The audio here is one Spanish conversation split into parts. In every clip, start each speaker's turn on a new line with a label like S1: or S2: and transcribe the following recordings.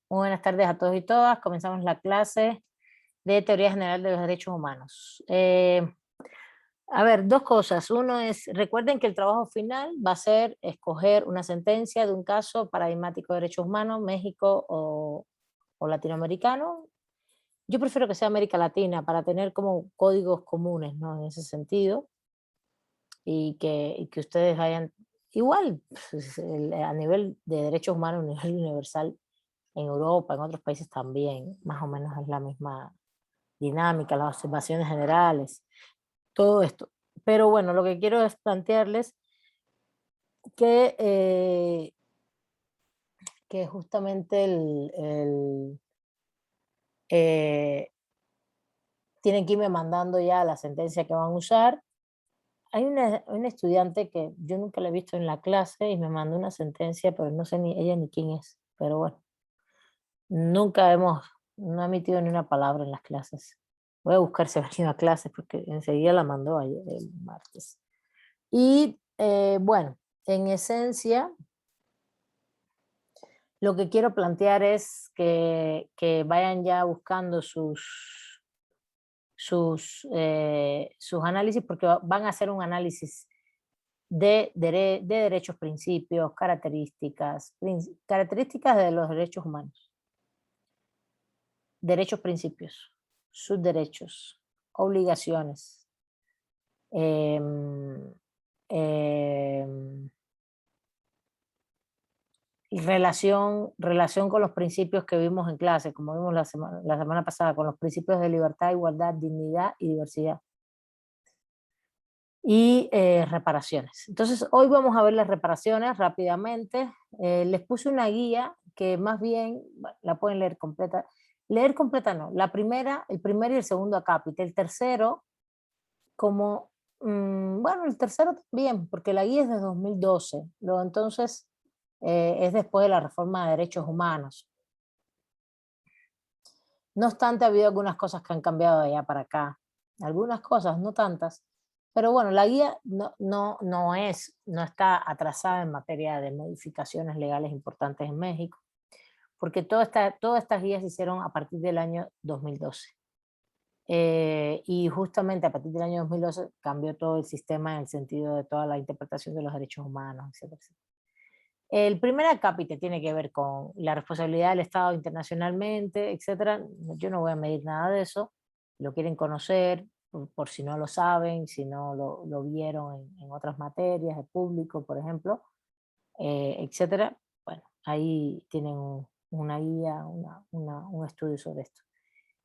S1: Muy buenas tardes a todos y todas. Comenzamos la clase de Teoría General de los Derechos Humanos. A ver, dos cosas. Uno es, recuerden que el trabajo final va a ser escoger una sentencia de un caso paradigmático de derechos humanos, México o latinoamericano. Yo prefiero que sea América Latina para tener como códigos comunes, ¿no? En ese sentido. Y que ustedes vayan, igual, pues, a nivel de derechos humanos, a nivel universal, en Europa, en otros países también, más o menos es la misma dinámica, las observaciones generales, todo esto. Pero bueno, lo que quiero es plantearles que, que justamente eh, tienen que irme mandando ya la sentencia que van a usar. Hay una estudiante que yo nunca la he visto en la clase y me mandó una sentencia, pero no sé ni ella ni quién es. Pero bueno, nunca no ha emitido ni una palabra en las clases. Voy a buscar si ha venido a clases porque enseguida la mandó ayer, el martes. Y bueno, en esencia, lo que quiero plantear es que vayan ya buscando sus análisis, porque van a hacer un análisis de derechos, principios, características de los derechos humanos, derechos, principios, sus derechos, obligaciones, em, em, y relación con los principios que vimos en clase, como vimos la semana pasada, con los principios de libertad, igualdad, dignidad y diversidad. Y reparaciones. Entonces, hoy vamos a ver las reparaciones rápidamente. Les puse una guía que más bien la pueden leer completa. Leer completa no. La primera, el primer y el segundo acápite. El tercero, como, bueno, el tercero también, porque la guía es de 2012. Entonces, es después de la reforma de derechos humanos. No obstante, ha habido algunas cosas que han cambiado de allá para acá. Algunas cosas, no tantas. Pero bueno, la guía no está atrasada en materia de modificaciones legales importantes en México, porque todas estas guías se hicieron a partir del año 2012. Y justamente a partir del año 2012 cambió todo el sistema en el sentido de toda la interpretación de los derechos humanos, etcétera, etcétera. El primer acápite tiene que ver con la responsabilidad del Estado internacionalmente, etcétera. Yo no voy a medir nada de eso. Lo quieren conocer, por si no lo saben, si no lo vieron en otras materias, de público, por ejemplo, etcétera. Bueno, ahí tienen una guía, un estudio sobre esto.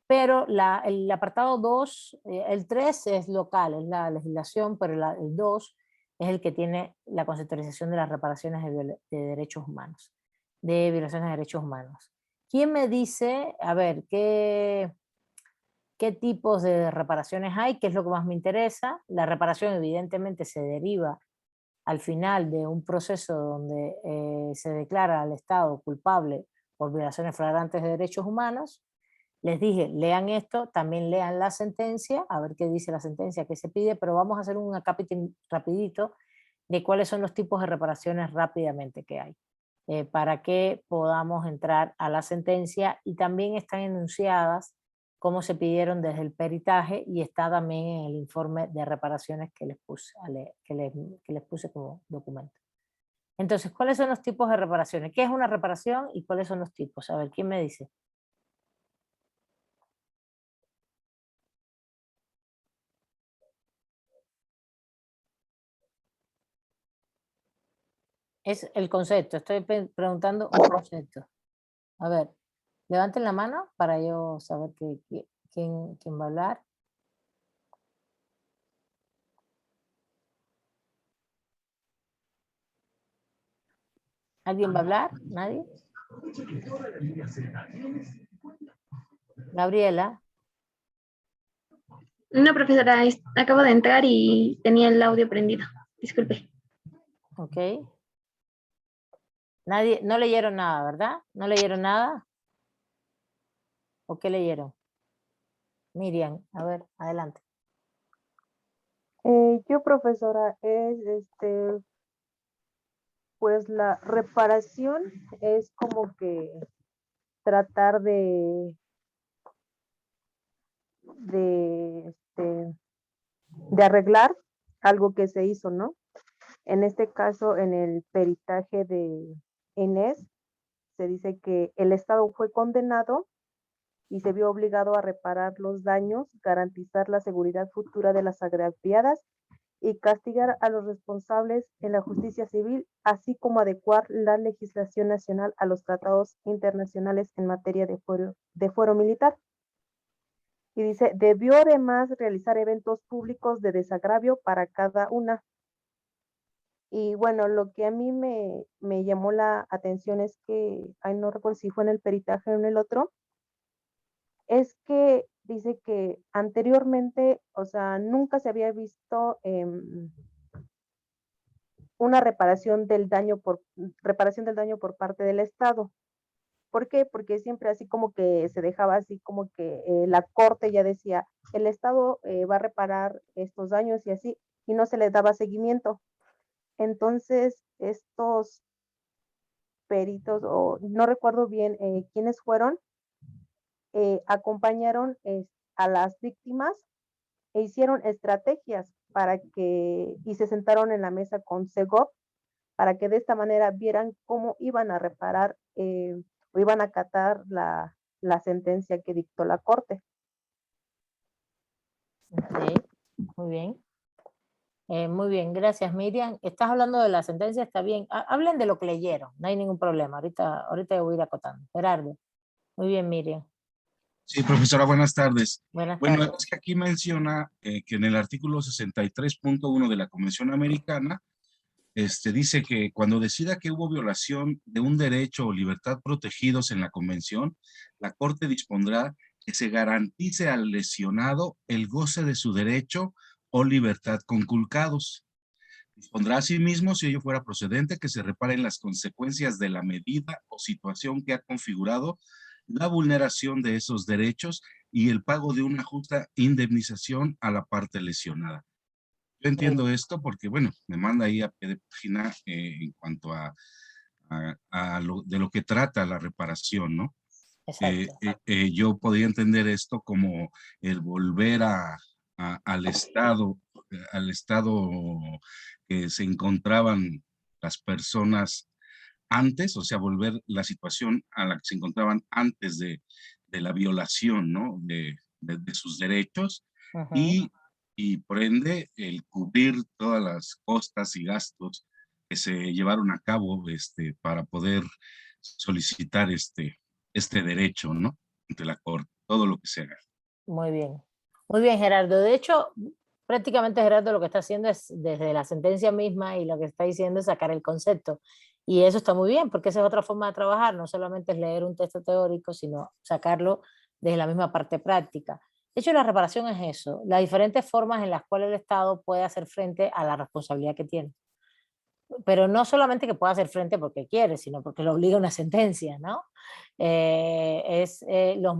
S1: Pero el apartado 2, el 3 es local, es la legislación, pero el 2 es el que tiene la conceptualización de las reparaciones de derechos humanos, de violaciones de derechos humanos. ¿Quién me dice, a ver, qué tipos de reparaciones hay? ¿Qué es lo que más me interesa? La reparación evidentemente se deriva al final de un proceso donde se declara al Estado culpable por violaciones flagrantes de derechos humanos. Les dije, lean esto, también lean la sentencia, a ver qué dice la sentencia que se pide, pero vamos a hacer un acápite rapidito de cuáles son los tipos de reparaciones rápidamente que hay, para que podamos entrar a la sentencia, y también están enunciadas cómo se pidieron desde el peritaje y está también en el informe de reparaciones que les puse, que les puse como documento. Entonces, ¿cuáles son los tipos de reparaciones? ¿Qué es una reparación y cuáles son los tipos? A ver, ¿quién me dice? Es el concepto, estoy preguntando un concepto. A ver, levanten la mano para yo saber quién va a hablar. ¿Alguien va a hablar? ¿Nadie? Gabriela,
S2: No, profesora, acabo de entrar y tenía el audio prendido. Disculpe.
S1: ok. Nadie, no leyeron nada, ¿verdad? ¿No leyeron nada? ¿O qué leyeron? Miriam, a ver, adelante.
S3: Yo, profesora, pues la reparación es como que tratar de arreglar algo que se hizo, ¿no? En este caso, en el peritaje de Inés, se dice que el Estado fue condenado y se vio obligado a reparar los daños, garantizar la seguridad futura de las agraviadas y castigar a los responsables en la justicia civil, así como adecuar la legislación nacional a los tratados internacionales en materia de fuero militar. Y dice, debió además realizar eventos públicos de desagravio para cada una. Y bueno, lo que a mí me llamó la atención es que, ay, no recuerdo si fue en el peritaje o en el otro, es que dice que anteriormente, o sea, nunca se había visto una reparación del daño por parte del Estado. ¿Por qué? Porque siempre así como que se dejaba así como que la corte ya decía, el Estado va a reparar estos daños y así, y no se les daba seguimiento. Entonces, estos peritos, o no recuerdo bien quiénes fueron, acompañaron a las víctimas e hicieron estrategias y se sentaron en la mesa con Segov para que de esta manera vieran cómo iban a reparar o iban a acatar la sentencia que dictó la corte.
S1: Ok, muy bien, gracias Miriam. Estás hablando de la sentencia, está bien. Hablen de lo que leyeron, no hay ningún problema. Ahorita voy a ir acotando. Gerardo. Muy bien, Miriam.
S4: Sí, profesora, buenas tardes.
S1: Buenas
S4: Bueno,
S1: tardes.
S4: es que aquí menciona que en el artículo 63.1 de la Convención Americana, dice que cuando decida que hubo violación de un derecho o libertad protegidos en la Convención, la Corte dispondrá que se garantice al lesionado el goce de su derecho o libertad conculcados. Dispondrá asimismo, si ello fuera procedente, que se reparen las consecuencias de la medida o situación que ha configurado la vulneración de esos derechos y el pago de una justa indemnización a la parte lesionada. Yo entiendo esto porque, bueno, me manda ahí a pie de página en cuanto de lo que trata la reparación, ¿no?
S1: Exacto.
S4: Yo podría entender esto como el volver al estado que se encontraban las personas antes, o sea, volver la situación a la que se encontraban antes de la violación, ¿no? De sus derechos y por ende el cubrir todas las costas y gastos que se llevaron a cabo para poder solicitar este derecho, ¿no? Ante la Corte, todo lo que se haga.
S1: Muy bien. Muy bien, Gerardo. De hecho, prácticamente Gerardo lo que está haciendo es, desde la sentencia misma y lo que está diciendo es sacar el concepto. Y eso está muy bien, porque esa es otra forma de trabajar, no solamente es leer un texto teórico, sino sacarlo desde la misma parte práctica. De hecho, la reparación es eso, las diferentes formas en las cuales el Estado puede hacer frente a la responsabilidad que tiene. Pero no solamente que pueda hacer frente porque quiere, sino porque lo obliga una sentencia, ¿no? Los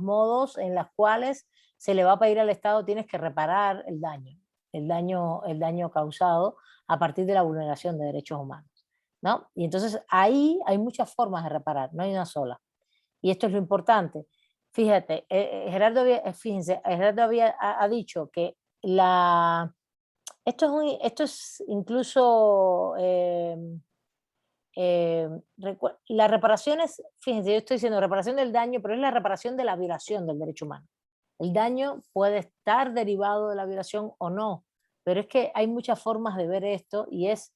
S1: modos en los cuales se le va a pedir al Estado tienes que reparar el daño causado a partir de la vulneración de derechos humanos, ¿no? Y entonces ahí hay muchas formas de reparar, no hay una sola. Y esto es lo importante. Fíjate, Gerardo ha dicho que esto es incluso la reparación es, fíjense, yo estoy diciendo reparación del daño, pero es la reparación de la violación del derecho humano. El daño puede estar derivado de la violación o no, pero es que hay muchas formas de ver esto y es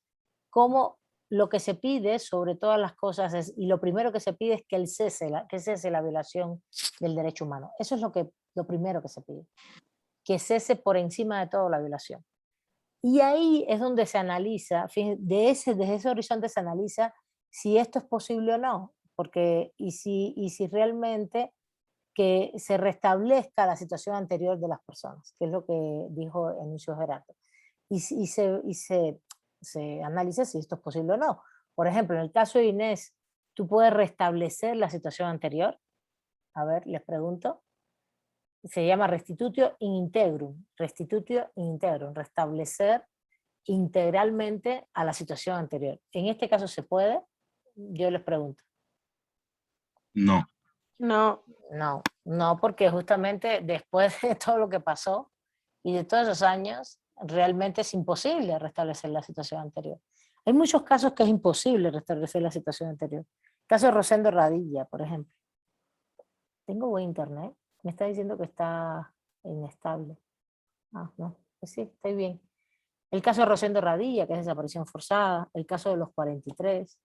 S1: como lo que se pide sobre todas las cosas y lo primero que se pide es que cese la violación del derecho humano. Eso es lo primero que se pide, que cese por encima de todo la violación. Y ahí es donde se analiza, desde ese horizonte se analiza si esto es posible o no, porque y si realmente que se restablezca la situación anterior de las personas, que es lo que dijo Enicio Gerardo, se analiza si esto es posible o no. Por ejemplo, en el caso de Inés, ¿tú puedes restablecer la situación anterior? A ver, les pregunto. Se llama restitutio in integrum, restablecer integralmente a la situación anterior. En este caso se puede, yo les pregunto.
S4: No.
S2: No,
S1: No, porque justamente después de todo lo que pasó y de todos esos años, realmente es imposible restablecer la situación anterior. Hay muchos casos que es imposible restablecer la situación anterior. El caso de Rosendo Radilla, por ejemplo. Tengo buen internet. Me está diciendo que está inestable. Ah, no, pues sí, estoy bien. El caso de Rosendo Radilla, que es desaparición forzada. El caso de los 43.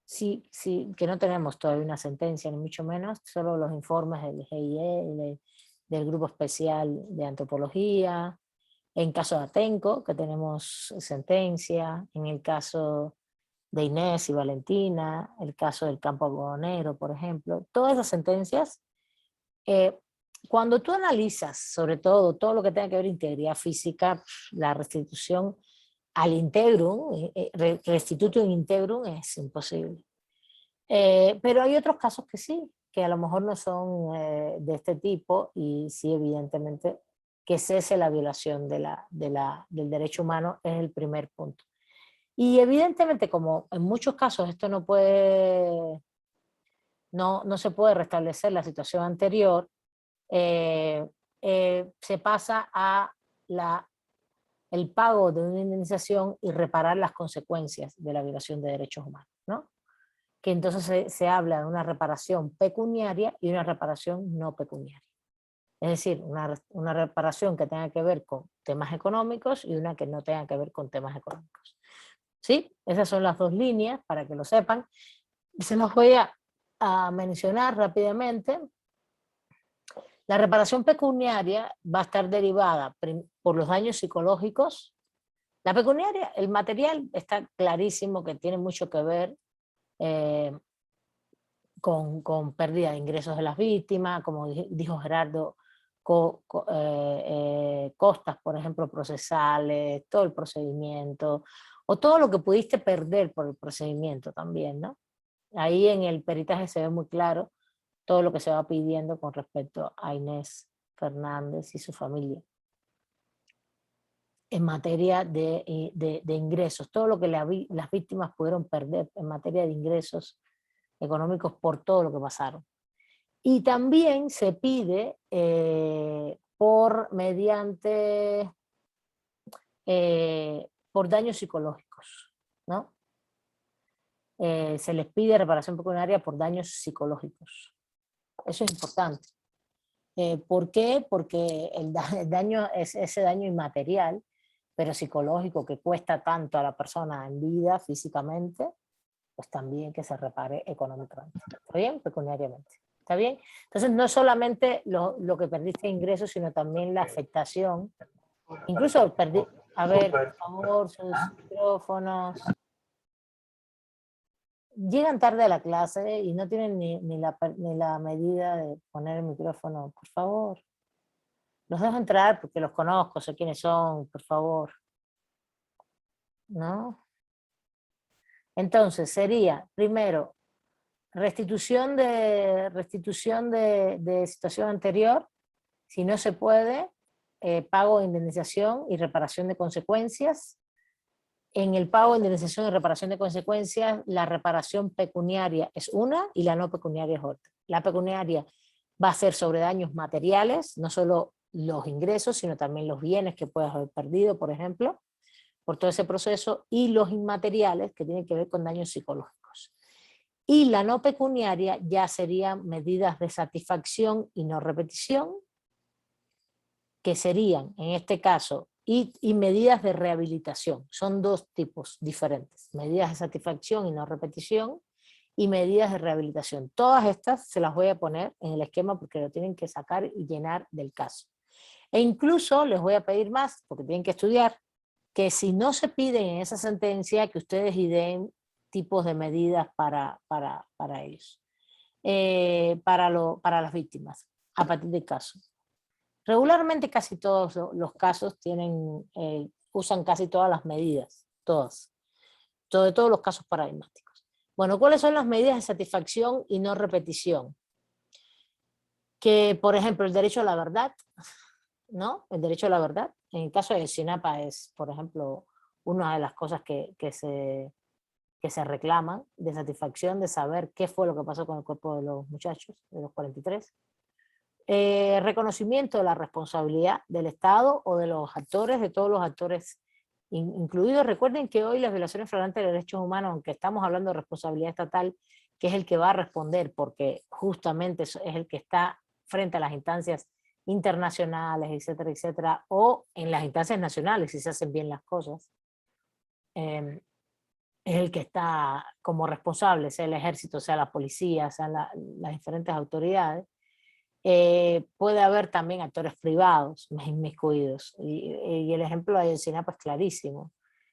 S1: Sí, sí, que no tenemos todavía una sentencia, ni mucho menos, solo los informes del GIE, del Grupo Especial de Antropología. En caso de Atenco, que tenemos sentencia. En el caso de Inés y Valentina, el caso del Campo Algodonero, por ejemplo. Todas esas sentencias, cuando tú analizas, sobre todo lo que tenga que ver integridad física, la restitución al integrum, restituto in integrum es imposible. Pero hay otros casos que sí, que a lo mejor no son de este tipo y sí, evidentemente, que cese la violación del derecho humano es el primer punto. Y evidentemente, como en muchos casos esto no se puede restablecer la situación anterior, se pasa a el pago de una indemnización y reparar las consecuencias de la violación de derechos humanos, ¿no? Que entonces se habla de una reparación pecuniaria y una reparación no pecuniaria. Es decir, una reparación que tenga que ver con temas económicos y una que no tenga que ver con temas económicos. ¿Sí? Esas son las dos líneas, para que lo sepan. Se las voy a mencionar rápidamente. La reparación pecuniaria va a estar derivada por los daños psicológicos. La pecuniaria, el material está clarísimo que tiene mucho que ver con pérdida de ingresos de las víctimas, como dijo Gerardo, costas, por ejemplo, procesales, todo el procedimiento, o todo lo que pudiste perder por el procedimiento también, ¿no? Ahí en el peritaje se ve muy claro todo lo que se va pidiendo con respecto a Inés Fernández y su familia en materia de ingresos, todo lo que las víctimas pudieron perder en materia de ingresos económicos por todo lo que pasaron. Y también se pide por daños psicológicos, ¿no? Se les pide reparación pecuniaria por daños psicológicos. Eso es importante. ¿Por qué? Porque el daño es ese daño inmaterial, pero psicológico, que cuesta tanto a la persona en vida, físicamente, pues también que se repare económicamente. ¿Está bien? Pecuniariamente. ¿Está bien? Entonces no solamente lo que perdiste de ingresos, sino también la afectación. Incluso a ver, por favor, sus micrófonos. Llegan tarde a la clase y no tienen ni la medida de poner el micrófono. Por favor. Los dejo entrar porque los conozco, sé quiénes son, por favor. ¿No? Entonces sería, primero, restitución de situación anterior. Si no se puede, pago de indemnización y reparación de consecuencias. En el pago de indemnización y reparación de consecuencias, la reparación pecuniaria es una y la no pecuniaria es otra. La pecuniaria va a ser sobre daños materiales, no solo los ingresos, sino también los bienes que puedas haber perdido, por ejemplo, por todo ese proceso, y los inmateriales, que tienen que ver con daños psicológicos. Y la no pecuniaria ya serían medidas de satisfacción y no repetición, que serían, en este caso, y medidas de rehabilitación. Son dos tipos diferentes, medidas de satisfacción y no repetición, y medidas de rehabilitación. Todas estas se las voy a poner en el esquema porque lo tienen que sacar y llenar del caso. E incluso les voy a pedir más, porque tienen que estudiar, que si no se piden en esa sentencia, que ustedes ideen tipos de medidas para ellos, para las víctimas, a partir del caso. Regularmente casi todos los casos usan casi todas las medidas, todos los casos paradigmáticos. Bueno, ¿cuáles son las medidas de satisfacción y no repetición? Que, por ejemplo, el derecho a la verdad, ¿no? El derecho a la verdad. En el caso de Sinapa es, por ejemplo, una de las cosas que se que se reclaman, de satisfacción de saber qué fue lo que pasó con el cuerpo de los muchachos, de los 43. Reconocimiento de la responsabilidad del Estado o de los actores, de todos los actores incluidos. Recuerden que hoy las violaciones flagrantes de derechos humanos, aunque estamos hablando de responsabilidad estatal, que es el que va a responder, porque justamente es el que está frente a las instancias internacionales, etcétera, etcétera, o en las instancias nacionales, si se hacen bien las cosas, es el que está como responsable, sea el ejército, sea la policía, sean las diferentes autoridades. Puede haber también actores privados inmiscuidos, y el ejemplo de Ayotzinapa es clarísimo,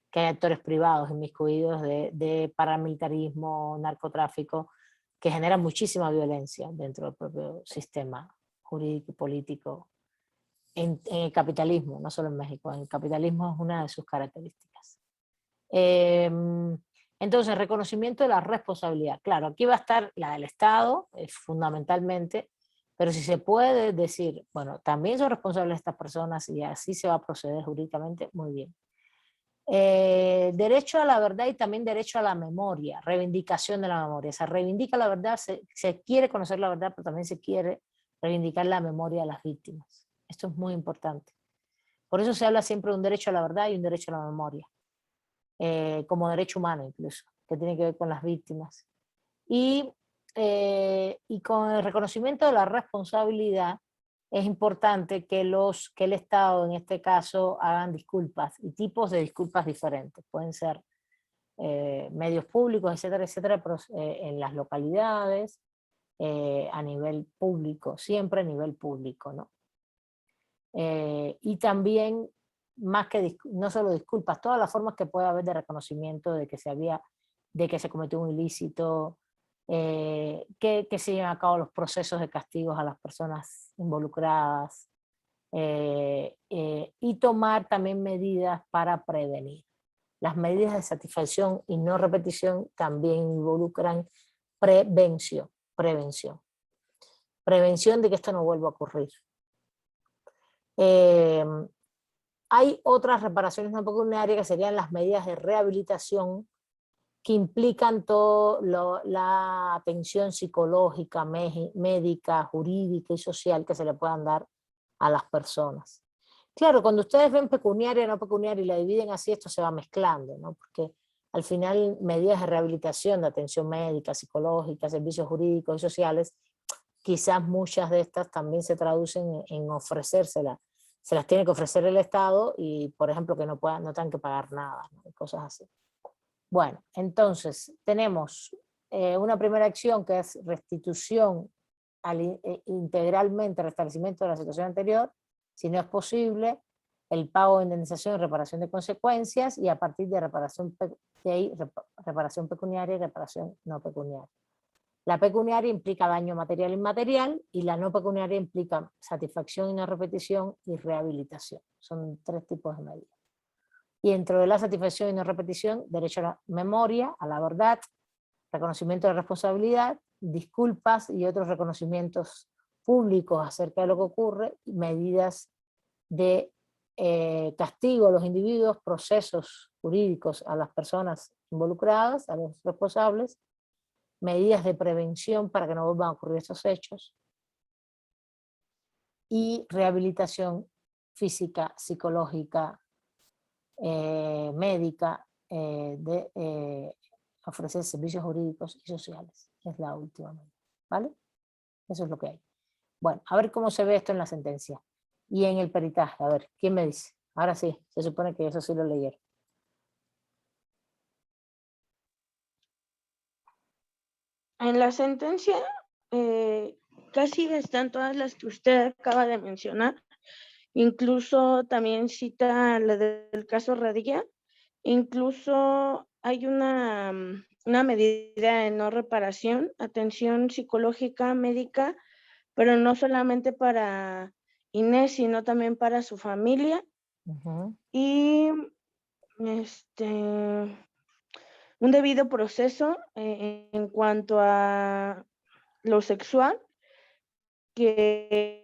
S1: que hay actores privados inmiscuidos de paramilitarismo, narcotráfico, que generan muchísima violencia dentro del propio sistema jurídico y político en el capitalismo, no solo en México, en el capitalismo es una de sus características. Entonces, reconocimiento de la responsabilidad. Claro, aquí va a estar la del Estado, fundamentalmente, pero si se puede decir, bueno, también son responsables estas personas y así se va a proceder jurídicamente, muy bien. Derecho a la verdad y también derecho a la memoria, reivindicación de la memoria. Se reivindica la verdad, se quiere conocer la verdad, pero también se quiere reivindicar la memoria de las víctimas. Esto es muy importante. Por eso se habla siempre de un derecho a la verdad y un derecho a la memoria, como derecho humano incluso, que tiene que ver con las víctimas. Y con el reconocimiento de la responsabilidad, es importante que el Estado, en este caso, hagan disculpas y tipos de disculpas diferentes. Pueden ser medios públicos, etcétera, etcétera, pero, en las localidades, a nivel público, siempre a nivel público, ¿no? Y también, más que no solo disculpas, todas las formas que puede haber de reconocimiento de que se cometió un ilícito, que se lleven a cabo los procesos de castigos a las personas involucradas, y tomar también medidas para prevenir. Las medidas de satisfacción y no repetición también involucran prevención de que esto no vuelva a ocurrir. Hay otras reparaciones no pecuniarias que serían las medidas de rehabilitación, que implican toda la atención psicológica, médica, jurídica y social que se le puedan dar a las personas. Claro, cuando ustedes ven pecuniaria, no pecuniaria y la dividen así, esto se va mezclando, ¿no? Porque al final medidas de rehabilitación, de atención médica, psicológica, servicios jurídicos y sociales, quizás muchas de estas también se traducen en ofrecérselas. Se las tiene que ofrecer el Estado y, por ejemplo, que no tengan que pagar nada, ¿no? Cosas así. Bueno, entonces tenemos una primera acción que es restitución integralmente, restablecimiento de la situación anterior, si no es posible, el pago de indemnización y reparación de consecuencias, y a partir de reparación pecuniaria y reparación no pecuniaria. La pecuniaria implica daño material e inmaterial, y la no pecuniaria implica satisfacción y no repetición y rehabilitación. Son 3 tipos de medidas. Y dentro de la satisfacción y no repetición, derecho a la memoria, a la verdad, reconocimiento de responsabilidad, disculpas y otros reconocimientos públicos acerca de lo que ocurre, medidas de castigo a los individuos, procesos jurídicos a las personas involucradas, a los responsables, medidas de prevención para que no vuelvan a ocurrir estos hechos, y rehabilitación física, psicológica, médica, de ofrecer servicios jurídicos y sociales. Es la última medida, ¿vale? Eso es lo que hay. Bueno, a ver cómo se ve esto en la sentencia. Y en el peritaje, a ver, ¿quién me dice? Ahora sí, se supone que eso sí lo leyeron.
S5: En la sentencia casi están todas las que usted acaba de mencionar. Incluso también cita la del caso Radilla. Incluso hay una medida de no reparación, atención psicológica, médica, pero no solamente para Inés, sino también para su familia. Y un debido proceso en cuanto a lo sexual, que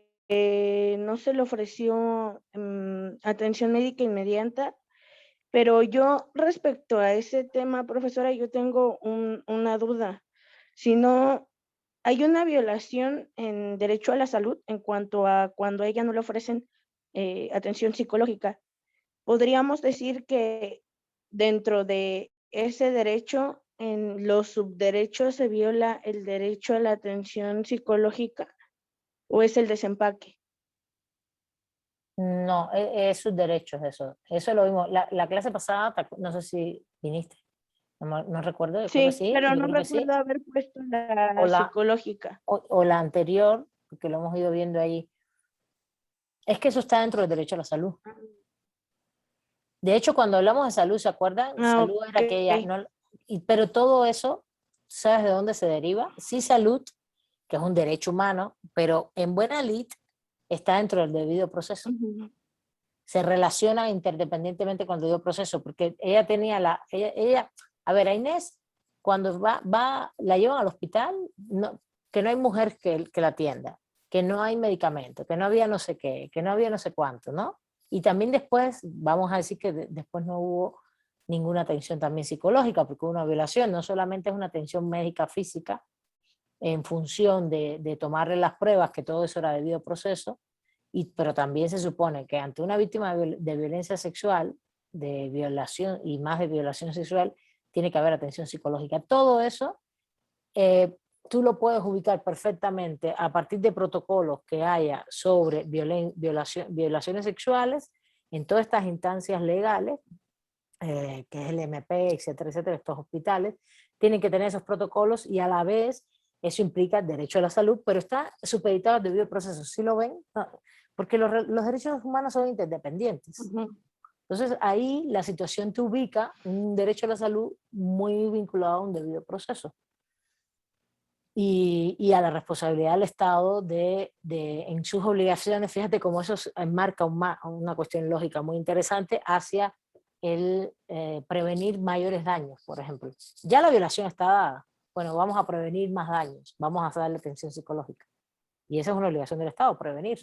S5: no se le ofreció atención médica inmediata, Pero yo respecto a ese tema, profesora, yo tengo una duda. Si no hay una violación en derecho a la salud en cuanto a cuando a ella no le ofrecen atención psicológica, podríamos decir que dentro de ese derecho, en los subderechos se viola el derecho a la atención psicológica o es el desempaque.
S1: No, es sus derechos eso. Eso lo vimos. La clase pasada, no sé si viniste, no recuerdo, yo creo que
S5: Sí,
S1: sí,
S5: pero
S1: yo
S5: no
S1: creo que sí.
S5: recuerdo haber puesto
S1: O
S5: la
S1: la,
S5: psicológica.
S1: o la anterior, porque lo hemos ido viendo ahí. Es que eso está dentro del derecho a la salud. De hecho, cuando hablamos de salud, ¿se acuerdan?
S5: Ah,
S1: Salud era aquella,
S5: ok.
S1: no, pero todo eso, ¿sabes de dónde se deriva? Sí, salud, que es un derecho humano, pero en buena lid está dentro del debido proceso.
S5: Ujú.
S1: Se relaciona interdependientemente con el debido proceso, porque ella tenía a ver, a Inés, cuando la llevan al hospital, que no hay mujer que la atienda, que no hay medicamento, que no había no sé qué, que no había no sé cuánto, ¿no? Y también después, vamos a decir que después no hubo ninguna atención también psicológica, porque hubo una violación, no solamente es una atención médica física, en función de tomarle las pruebas, que todo eso era debido proceso, pero también se supone que ante una víctima de violencia sexual, de violación y más de violación sexual, tiene que haber atención psicológica. Todo eso tú lo puedes ubicar perfectamente a partir de protocolos que haya sobre violaciones sexuales en todas estas instancias legales, que es el MP, etcétera, etcétera, estos hospitales, tienen que tener esos protocolos y a la vez eso implica derecho a la salud, pero está supeditado al debido proceso. ¿Sí lo ven? No, porque los derechos humanos son interdependientes.
S5: Ujú.
S1: Entonces ahí la situación te ubica un derecho a la salud muy vinculado a un debido proceso. Y a la responsabilidad del Estado en sus obligaciones, fíjate cómo eso enmarca una cuestión lógica muy interesante hacia el prevenir mayores daños, por ejemplo. Ya la violación está dada, bueno, vamos a prevenir más daños, vamos a darle atención psicológica. Y esa es una obligación del Estado, prevenir.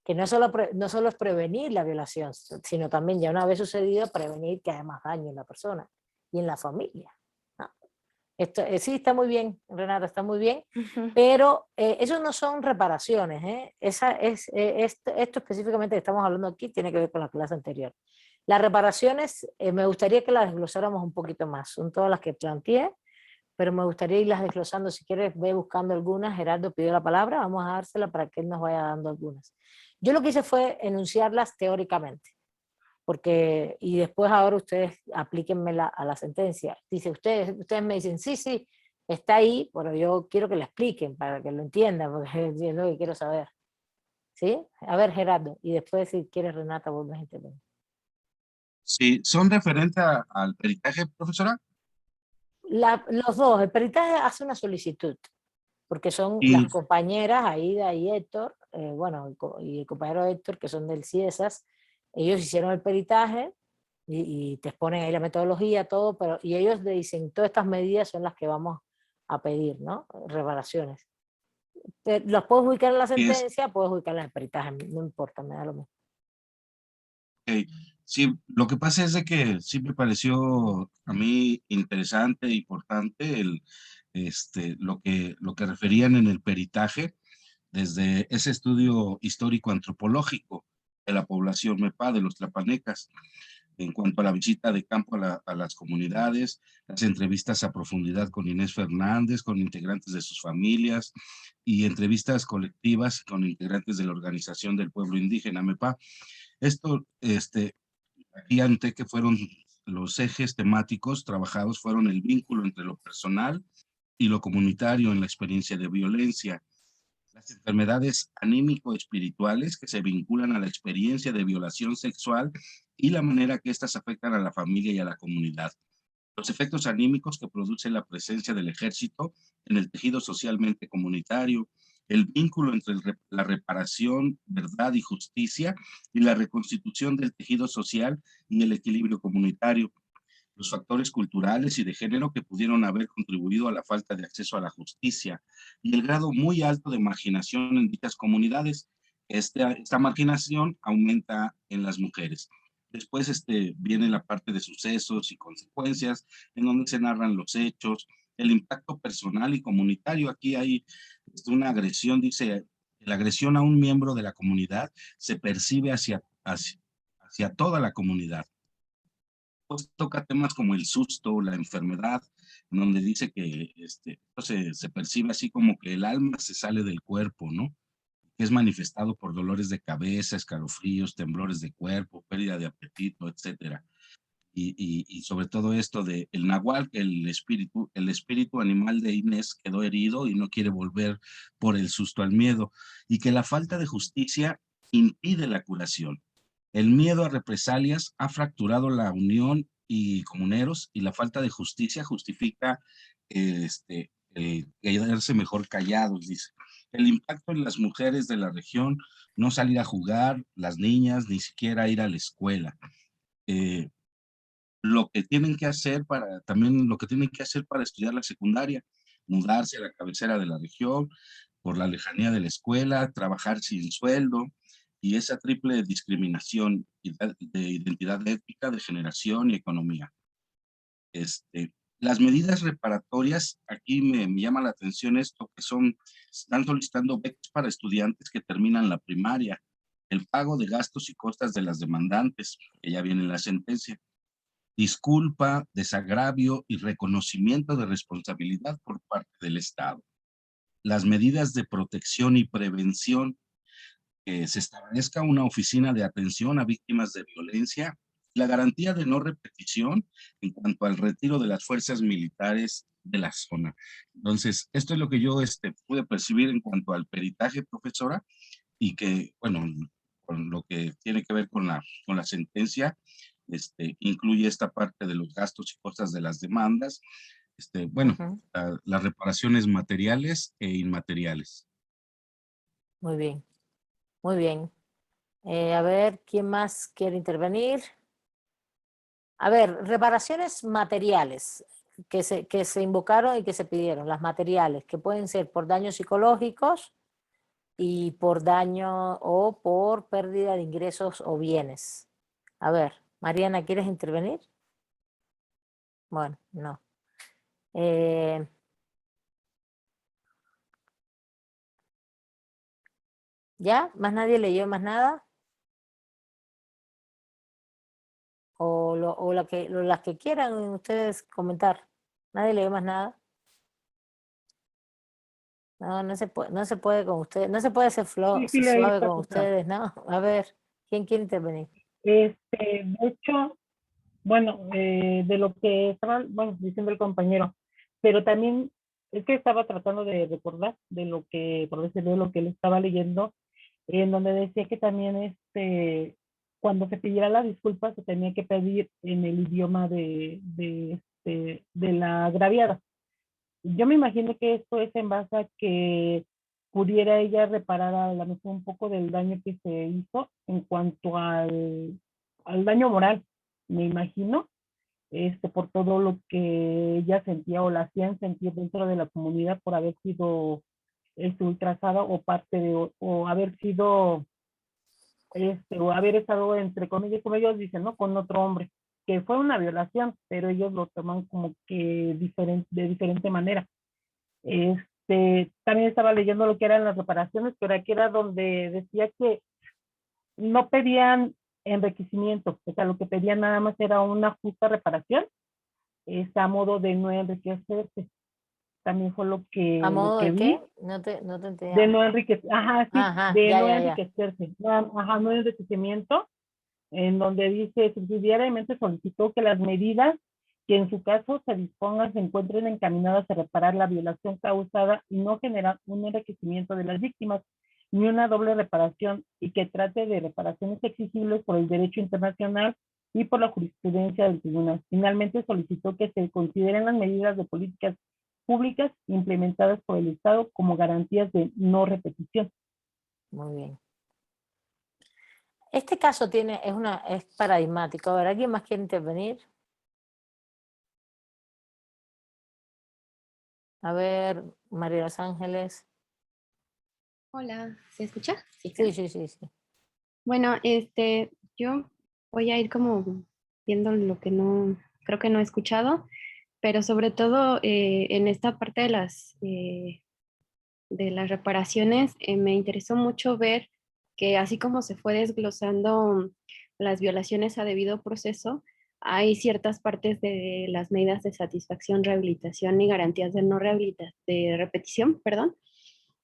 S1: Que no solo es prevenir la violación, sino también ya una vez sucedida, prevenir que haya más daño en la persona y en la familia. ¿No? Esto, sí, está muy bien, Renata, está muy bien,
S5: Ujú.
S1: pero eso no son reparaciones. Esto específicamente que estamos hablando aquí tiene que ver con la clase anterior. Las reparaciones, me gustaría que las desglosáramos un poquito más. Son todas las que planteé, pero me gustaría irlas desglosando. Si quieres, ve buscando algunas. Gerardo pidió la palabra, vamos a dársela para que él nos vaya dando algunas. Yo lo que hice fue enunciarlas teóricamente, porque, y después ahora ustedes aplíquenmela a la sentencia. Dice, ustedes me dicen, sí, sí, está ahí, pero yo quiero que la expliquen para que lo entiendan, porque es lo que quiero saber. ¿Sí? A ver, Gerardo, y después si quieres, Renata, vuelves a intervenir.
S4: Sí, son referentes al peritaje, profesora.
S1: Los dos, el peritaje hace una solicitud, porque son las
S4: Y
S1: compañeras, Aida y Héctor, bueno, y el compañero Héctor, que son del CIESAS, ellos hicieron el peritaje y te exponen ahí la metodología, todo, pero, y ellos le dicen, todas estas medidas son las que vamos a pedir, ¿no? Reparaciones. Los puedes ubicar en la
S4: es,
S1: sentencia, puedes ubicarla en el peritaje, no importa, me da lo mismo.
S4: ok, sí, lo que pasa es de que sí me pareció a mí interesante e importante lo que referían en el peritaje desde ese estudio histórico antropológico de la población MEPA de los tlapanecas, en cuanto a la visita de campo a las comunidades, las entrevistas a profundidad con Inés Fernández, con integrantes de sus familias y entrevistas colectivas con integrantes de la Organización del Pueblo Indígena MEPA. Esto, aquí anoté que fueron los ejes temáticos trabajados, fueron el vínculo entre lo personal y lo comunitario en la experiencia de violencia, las enfermedades anímico-espirituales que se vinculan a la experiencia de violación sexual y la manera que éstas afectan a la familia y a la comunidad. Los efectos anímicos que produce la presencia del ejército en el tejido socialmente comunitario, el vínculo entre la reparación, verdad y justicia y la reconstitución del tejido social y el equilibrio comunitario, los factores culturales y de género que pudieron haber contribuido a la falta de acceso a la justicia y el grado muy alto de marginación en dichas comunidades. Esta marginación aumenta en las mujeres. Después viene la parte de sucesos y consecuencias, en donde se narran los hechos, el impacto personal y comunitario. Aquí hay una agresión, dice, la agresión a un miembro de la comunidad se percibe hacia toda la comunidad. Pues toca temas como el susto, la enfermedad, en donde dice que se percibe así como que el alma se sale del cuerpo, ¿no? Que es manifestado por dolores de cabeza, escalofríos, temblores de cuerpo, pérdida de apetito, etcétera. Y sobre todo esto de el nahual, que el espíritu animal de Inés quedó herido y no quiere volver por el susto al miedo, y que la falta de justicia impide la curación. El miedo a represalias ha fracturado la unión y comuneros, y la falta de justicia justifica el quedarse mejor callados, dice. El impacto en las mujeres de la región, no salir a jugar, las niñas, ni siquiera ir a la escuela. Lo que tienen que hacer también lo que tienen que hacer para estudiar la secundaria, mudarse a la cabecera de la región, por la lejanía de la escuela, trabajar sin sueldo, y esa triple discriminación de identidad étnica, de generación y economía. Las medidas reparatorias, aquí me llama la atención esto, que están solicitando becas para estudiantes que terminan la primaria, el pago de gastos y costas de las demandantes, que ya viene en la sentencia, disculpa, desagravio y reconocimiento de responsabilidad por parte del Estado. Las medidas de protección y prevención, que se establezca una oficina de atención a víctimas de violencia, la garantía de no repetición en cuanto al retiro de las fuerzas militares de la zona. Entonces, esto es lo que yo pude percibir en cuanto al peritaje, profesora, y que, bueno, con lo que tiene que ver con la sentencia, incluye esta parte de los gastos y costas de las demandas, bueno, las reparaciones materiales e inmateriales.
S1: Muy bien, muy bien. A ver, ¿quién más quiere intervenir? A ver, reparaciones materiales que se invocaron y que se pidieron, las materiales, que pueden ser por daños psicológicos y por daño o por pérdida de ingresos o bienes. A ver, Mariana, ¿quieres intervenir? Bueno, no. ¿Ya? ¿Más nadie leyó más nada? O las que quieran ustedes comentar. ¿Nadie leyó más nada? No, no se puede con ustedes, no se puede ser
S6: Sí, leí,
S1: suave con
S6: profesora.
S1: ustedes, ¿no? A ver, ¿quién quiere intervenir?
S6: De hecho, bueno, de lo que estaba, bueno, diciendo el compañero, pero también es que estaba tratando de recordar de lo que, por decirlo, de lo que él estaba leyendo, en donde decía que también cuando se pidiera la disculpa se tenía que pedir en el idioma de la agraviada. Yo me imagino que esto es en base a que pudiera ella reparar a lo mejor un poco del daño que se hizo en cuanto al daño moral, me imagino, por todo lo que ella sentía o la hacían sentir dentro de la comunidad por haber sido ultrajada o parte de, o haber sido, o haber estado entre comillas, como ellos dicen, ¿no? Con otro hombre, que fue una violación, pero ellos lo toman como que de diferente manera. También estaba leyendo lo que eran las reparaciones, pero aquí era donde decía que no pedían enriquecimiento, o sea, lo que pedían nada más era una justa reparación, a modo de no enriquecerse. También fue
S1: ¿A
S6: lo
S1: modo
S6: que
S1: de
S6: vi,
S1: qué? No te entendí.
S6: de no enriquecer, ajá, sí,
S1: Ajá,
S6: de no
S1: ya.
S6: enriquecerse, no, ajá, no enriquecimiento, en donde dice subsidiariamente solicitó que las medidas que en su caso se dispongan se encuentren encaminadas a reparar la violación causada y no generar un enriquecimiento de las víctimas ni una doble reparación, y que trate de reparaciones exigibles por el derecho internacional y por la jurisprudencia del tribunal. Finalmente solicitó que se consideren las medidas de políticas públicas implementadas por el Estado como garantías de no repetición.
S1: Muy bien. Este caso es paradigmático. A ver, ¿alguien más quiere intervenir? A ver, María Los Ángeles.
S7: Hola, ¿se escucha? Sí.
S1: Sí.
S7: Bueno, yo voy a ir como viendo lo que no, creo que no he escuchado, pero sobre todo en esta parte de las reparaciones, me interesó mucho ver que así como se fue desglosando las violaciones a debido proceso, hay ciertas partes de las medidas de satisfacción, rehabilitación y garantías de no de repetición, perdón,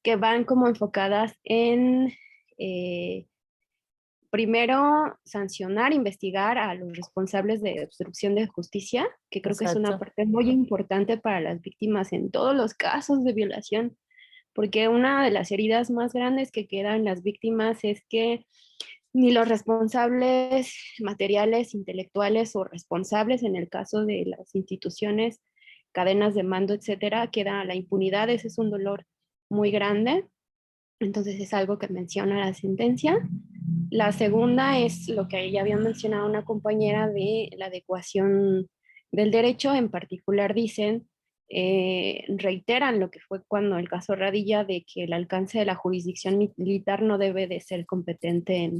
S7: que van como enfocadas en primero sancionar, investigar a los responsables de obstrucción de justicia, que creo que es una
S1: Exacto.
S7: parte muy importante para las víctimas en todos los casos de violación, porque una de las heridas más grandes que quedan las víctimas es que ni los responsables materiales, intelectuales o responsables en el caso de las instituciones, cadenas de mando, etcétera, queda la impunidad. Ese es un dolor muy grande. Entonces es algo que menciona la sentencia. La segunda es lo que ya había mencionado una compañera de la adecuación del derecho. En particular dicen, reiteran lo que fue cuando el caso Radilla, de que el alcance de la jurisdicción militar no debe de ser competente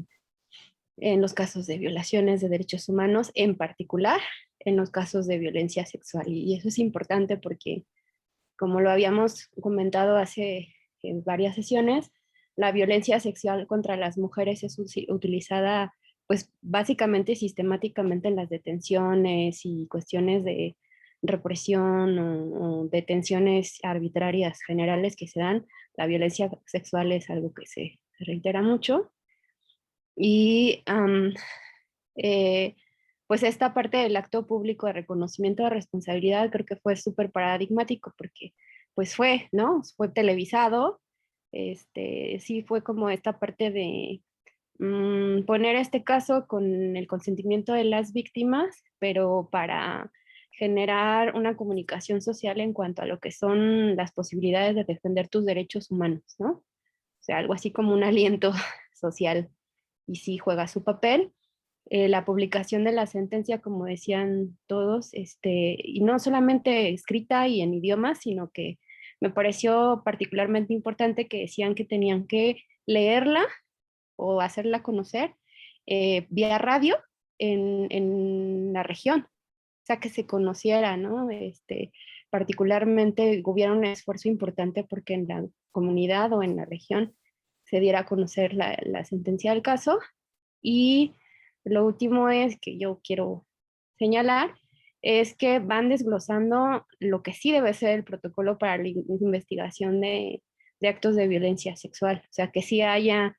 S7: en los casos de violaciones de derechos humanos, en particular en los casos de violencia sexual. Y eso es importante porque, como lo habíamos comentado hace varias sesiones, la violencia sexual contra las mujeres es utilizada pues básicamente sistemáticamente en las detenciones y cuestiones de represión o detenciones arbitrarias generales que se dan. La violencia sexual es algo que se reitera mucho. Y pues esta parte del acto público de reconocimiento de responsabilidad creo que fue súper paradigmático porque pues fue, ¿no? Fue televisado, sí fue como esta parte de poner este caso con el consentimiento de las víctimas, pero para generar una comunicación social en cuanto a lo que son las posibilidades de defender tus derechos humanos, ¿no? O sea, algo así como un aliento social, y sí juega su papel. La publicación de la sentencia, como decían todos, y no solamente escrita y en idiomas, sino que me pareció particularmente importante que decían que tenían que leerla o hacerla conocer vía radio en la región, o sea, que se conociera, ¿no? Particularmente hubiera un esfuerzo importante porque en la comunidad o en la región se diera a conocer la sentencia del caso. Y lo último es que yo quiero señalar es que van desglosando lo que sí debe ser el protocolo para la investigación de actos de violencia sexual. O sea, que sí haya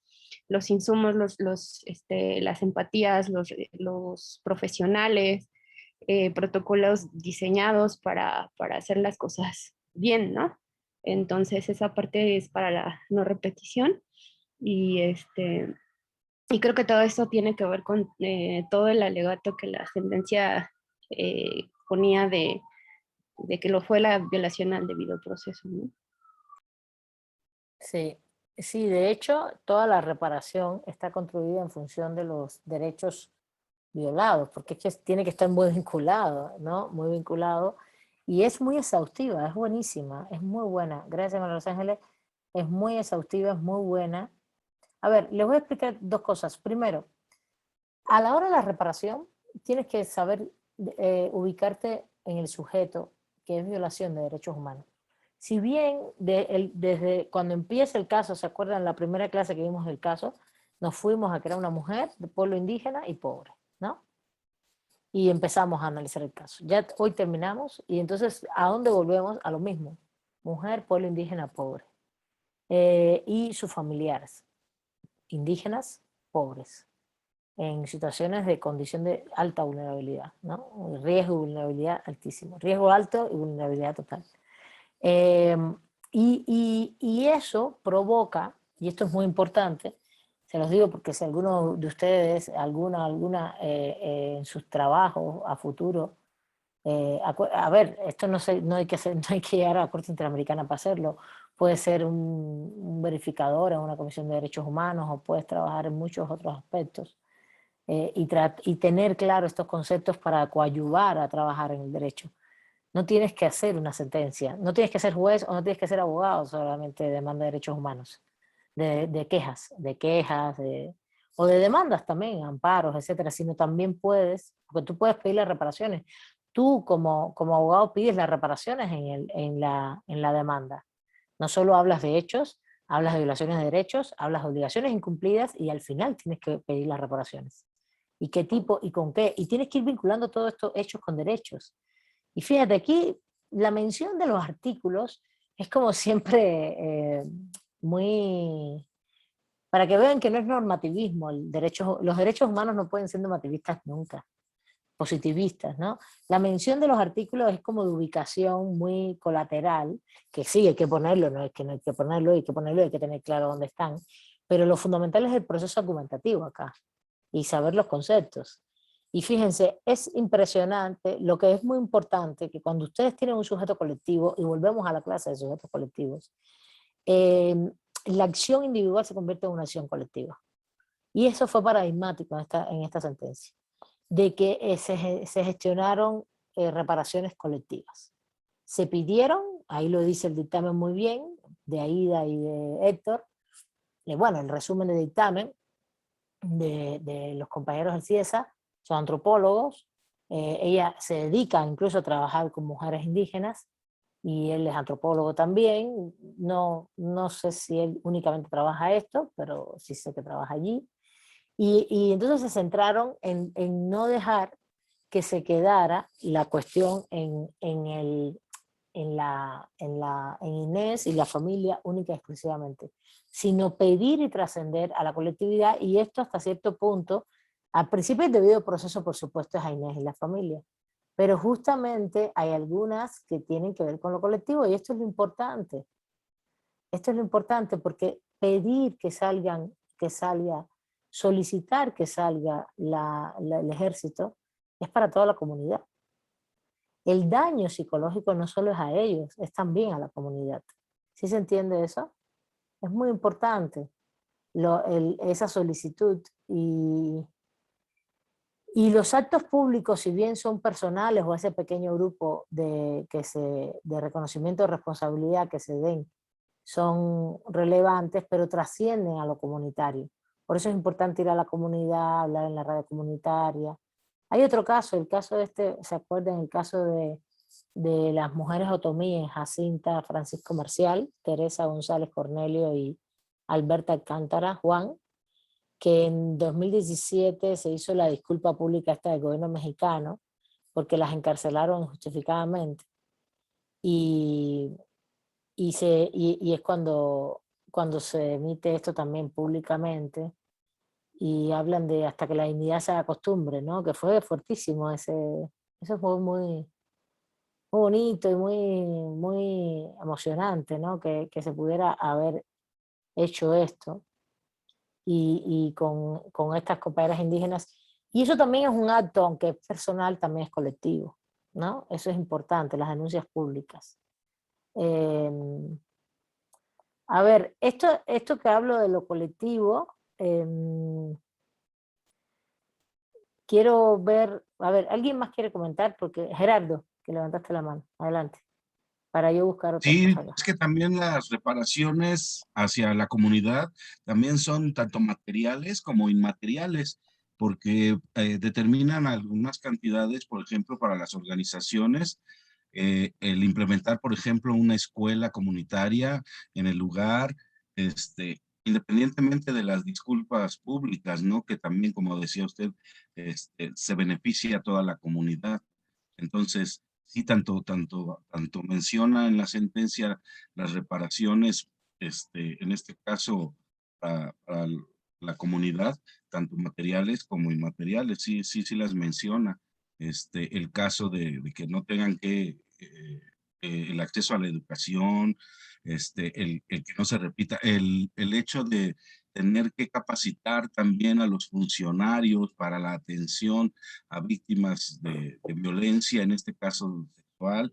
S7: los insumos, las empatías, los profesionales, protocolos diseñados para hacer las cosas bien, ¿no? Entonces esa parte es para la no repetición y y creo que todo esto tiene que ver con todo el alegato que la sentencia ponía de que lo fue la violación al debido proceso, ¿no?
S1: Sí, sí, de hecho, toda la reparación está construida en función de los derechos violados, porque es que tiene que estar muy vinculado, ¿no? Muy vinculado. Y es muy exhaustiva, es buenísima, es muy buena. Gracias, María Los Ángeles. Es muy exhaustiva, es muy buena. A ver, les voy a explicar dos cosas. Primero, a la hora de la reparación, tienes que saber ubicarte en el sujeto, que es violación de derechos humanos. Si bien desde cuando empieza el caso, ¿se acuerdan la primera clase que vimos del caso? Nos fuimos a que era una mujer de pueblo indígena y pobre, ¿no? Y empezamos a analizar el caso. Ya hoy terminamos y entonces, ¿a dónde volvemos? A lo mismo. Mujer, pueblo indígena, pobre. Y sus familiares, indígenas, pobres, en situaciones de condición de alta vulnerabilidad, ¿no? Riesgo y vulnerabilidad altísimo. Riesgo alto y vulnerabilidad total. Y eso provoca, y esto es muy importante, se los digo porque si alguno de ustedes, alguna en sus trabajos a futuro, a ver, esto no hay que llegar a la Corte Interamericana para hacerlo, puede ser un verificador en una comisión de derechos humanos o puedes trabajar en muchos otros aspectos y tener claro estos conceptos para coadyuvar a trabajar en el derecho. No tienes que hacer una sentencia, no tienes que ser juez o no tienes que ser abogado solamente de demanda de derechos humanos, de quejas, o de demandas también, amparos, etcétera, sino también puedes, porque tú puedes pedir las reparaciones. Tú como abogado pides las reparaciones en la demanda. No solo hablas de hechos, hablas de violaciones de derechos, hablas de obligaciones incumplidas y al final tienes que pedir las reparaciones. ¿Y qué tipo y con qué? Y tienes que ir vinculando todos estos hechos con derechos. Y fíjate, aquí la mención de los artículos es como siempre muy... Para que vean que no es normativismo, los derechos humanos no pueden ser normativistas nunca, positivistas, ¿no? La mención de los artículos es como de ubicación muy colateral, que sí, hay que ponerlo, no es que no hay que ponerlo, hay que ponerlo, hay que tener claro dónde están, pero lo fundamental es el proceso argumentativo acá, y saber los conceptos. Y fíjense, es impresionante, lo que es muy importante, que cuando ustedes tienen un sujeto colectivo, y volvemos a la clase de sujetos colectivos, la acción individual se convierte en una acción colectiva. Y eso fue paradigmático en esta sentencia, de que se gestionaron reparaciones colectivas. Se pidieron, ahí lo dice el dictamen muy bien, de Aida y de Héctor, bueno, el resumen de dictamen de los compañeros del CIESA, son antropólogos, ella se dedica incluso a trabajar con mujeres indígenas, y él es antropólogo también, no sé si él únicamente trabaja esto, pero sí sé que trabaja allí, y entonces se centraron en no dejar que se quedara la cuestión en Inés y la familia única y exclusivamente, sino pedir y trascender a la colectividad, y esto hasta cierto punto, al principio el debido proceso por supuesto es a Inés y la familia, pero justamente hay algunas que tienen que ver con lo colectivo, y esto es lo importante. Esto es lo importante, porque pedir que salga, solicitar que salga el ejército, es para toda la comunidad. El daño psicológico no solo es a ellos, es también a la comunidad. ¿Sí se entiende eso? Es muy importante esa solicitud. Y los actos públicos, si bien son personales o ese pequeño grupo de reconocimiento de responsabilidad que se den, son relevantes, pero trascienden a lo comunitario. Por eso es importante ir a la comunidad, hablar en la radio comunitaria. Hay otro caso, el caso ¿se acuerdan? El caso de las mujeres otomíes, Jacinta Francisco Marcial, Teresa González Cornelio y Alberta Alcántara Juan, que en 2017 se hizo la disculpa pública esta del gobierno mexicano, porque las encarcelaron injustificadamente. Y es cuando se emite esto también públicamente, y hablan de hasta que la dignidad se haga costumbre, ¿no? Que fue fuertísimo eso fue muy, muy bonito y muy emocionante, ¿no? Que se pudiera haber hecho esto, y con estas compañeras indígenas, y eso también es un acto, aunque es personal, también es colectivo, ¿no? Eso es importante, las denuncias públicas. A ver, esto que hablo de lo colectivo, quiero ver, a ver, ¿alguien más quiere comentar? Porque Gerardo, que levantaste la mano, adelante, para yo buscar otra
S4: Sí,
S1: cosa acá.
S4: es que también las reparaciones hacia la comunidad también son tanto materiales como inmateriales, porque determinan algunas cantidades, por ejemplo, para las organizaciones, el implementar, por ejemplo, una escuela comunitaria en el lugar, independientemente de las disculpas públicas, ¿no? Que también, como decía usted, se beneficia a toda la comunidad. Entonces, sí, tanto menciona en la sentencia las reparaciones, en este caso, para la comunidad, tanto materiales como inmateriales, sí las menciona. El caso de que no tengan el acceso a la educación, el que no se repita, el hecho de tener que capacitar también a los funcionarios para la atención a víctimas de violencia, en este caso sexual,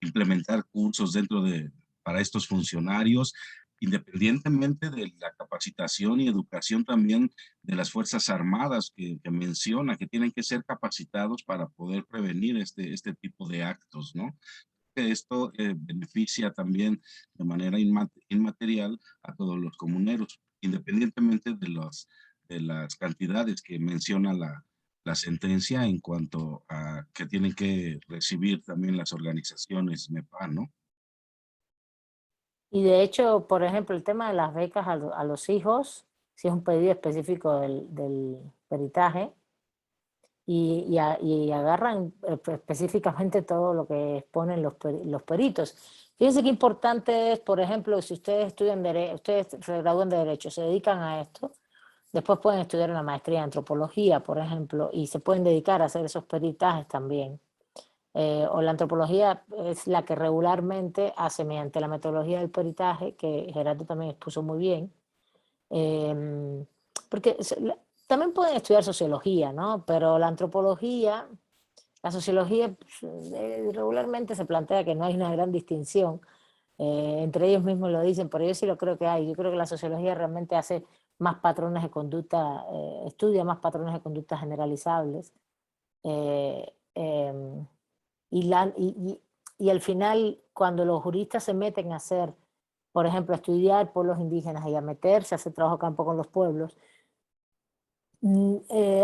S4: implementar cursos para estos funcionarios, independientemente de la capacitación y educación también de las Fuerzas Armadas que menciona, que tienen que ser capacitados para poder prevenir este tipo de actos, ¿no? Esto beneficia también de manera inmaterial a todos los comuneros. independientemente de las cantidades que menciona la sentencia en cuanto a que tienen que recibir también las organizaciones MEPA, ¿no?
S1: Y de hecho, por ejemplo, el tema de las becas a los hijos, si es un pedido específico del peritaje, y agarran específicamente todo lo que exponen los peritos. Fíjense qué importante es, por ejemplo, si ustedes estudian Derecho, ustedes se gradúan de Derecho, se dedican a esto, después pueden estudiar una maestría en Antropología, por ejemplo, y se pueden dedicar a hacer esos peritajes también. O la antropología es la que regularmente hace mediante la metodología del peritaje, que Gerardo también expuso muy bien, porque también pueden estudiar sociología, ¿no? Pero la antropología, la sociología, regularmente se plantea que no hay una gran distinción. Entre ellos mismos lo dicen, pero yo sí lo creo que hay. Yo creo que la sociología realmente hace más patrones de conducta, estudia más patrones de conducta generalizables. Eh, em, y al final, cuando los juristas se meten a hacer, por ejemplo, a estudiar pueblos indígenas y a meterse a hacer trabajo campo con los pueblos,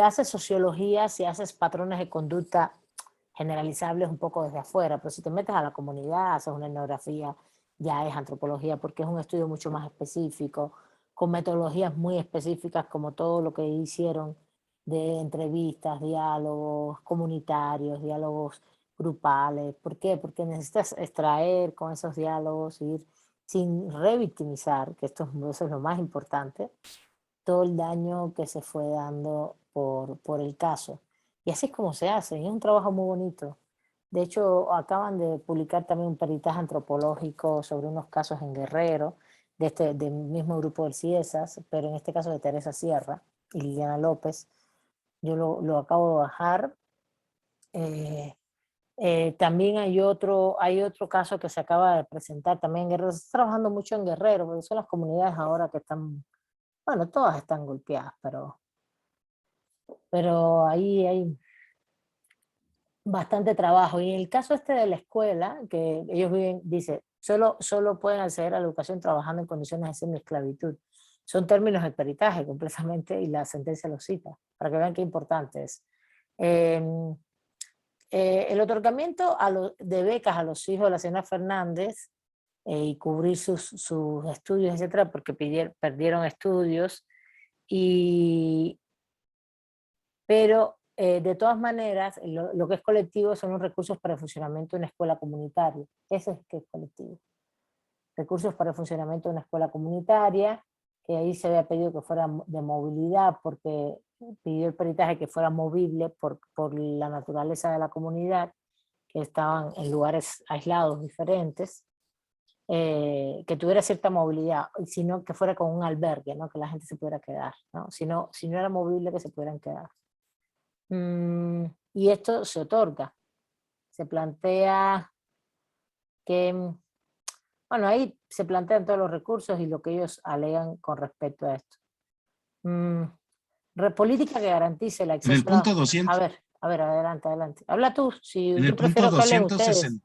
S1: haces sociología si haces patrones de conducta generalizables un poco desde afuera, pero si te metes a la comunidad, haces una etnografía, ya es antropología, porque es un estudio mucho más específico, con metodologías muy específicas, como todo lo que hicieron de entrevistas, diálogos comunitarios, diálogos grupales. ¿Por qué? Porque necesitas extraer con esos diálogos, ir sin revictimizar, que eso es lo más importante, todo el daño que se fue dando por el caso. Y así es como se hace, y es un trabajo muy bonito. De hecho, acaban de publicar también un peritaje antropológico sobre unos casos en Guerrero, del mismo grupo del CIESAS, pero en este caso de Teresa Sierra y Liliana López. Yo lo acabo de bajar. También hay otro caso que se acaba de presentar también en Guerrero. Se está trabajando mucho en Guerrero, porque son las comunidades ahora que están, bueno, todas están golpeadas, pero ahí hay bastante trabajo. Y en el caso este de la escuela, que ellos viven, dice, solo pueden acceder a la educación trabajando en condiciones de semi-esclavitud. Son términos del peritaje completamente, y la sentencia lo cita, para que vean qué importante es. El otorgamiento de becas a los hijos de la señora Fernández, y cubrir sus estudios, etcétera, porque perdieron estudios, pero de todas maneras, lo que es colectivo son los recursos para el funcionamiento de una escuela comunitaria. Ese es que es colectivo. Recursos para el funcionamiento de una escuela comunitaria, que ahí se había pedido que fuera de movilidad, porque pidió el peritaje que fuera movible por la naturaleza de la comunidad, que estaban en lugares aislados diferentes, que tuviera cierta movilidad, sino que fuera con un albergue, ¿no? Que la gente se pudiera quedar, ¿no? Si no era movible, que se pudieran quedar. Y esto se otorga. Se plantea que, bueno, ahí se plantean todos los recursos y lo que ellos alegan con respecto a esto. Política que garantice el
S4: En el
S1: acceso
S4: punto
S1: a
S4: 200,
S1: ver, adelante. Habla tú, si
S4: en
S1: yo
S4: el punto
S1: prefiero que hablen
S4: 260,
S1: ustedes.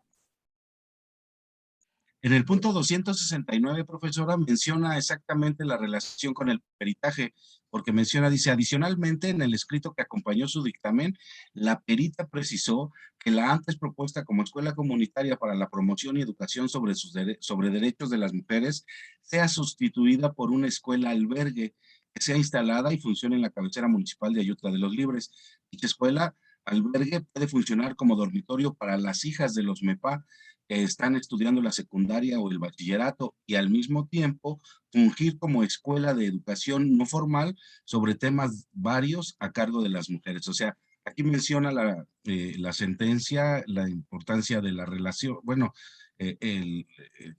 S4: en el punto 269, profesora, menciona exactamente la relación con el peritaje, porque menciona, dice, adicionalmente, en el escrito que acompañó su dictamen, la perita precisó que la antes propuesta como escuela comunitaria para la promoción y educación sobre derechos de las mujeres sea sustituida por una escuela albergue que sea instalada y funcione en la cabecera municipal de Ayutla de los Libres. Dicha escuela albergue puede funcionar como dormitorio para las hijas de los MEPA que están estudiando la secundaria o el bachillerato, y al mismo tiempo fungir como escuela de educación no formal sobre temas varios a cargo de las mujeres. O sea, aquí menciona la sentencia, la importancia de la relación, bueno, que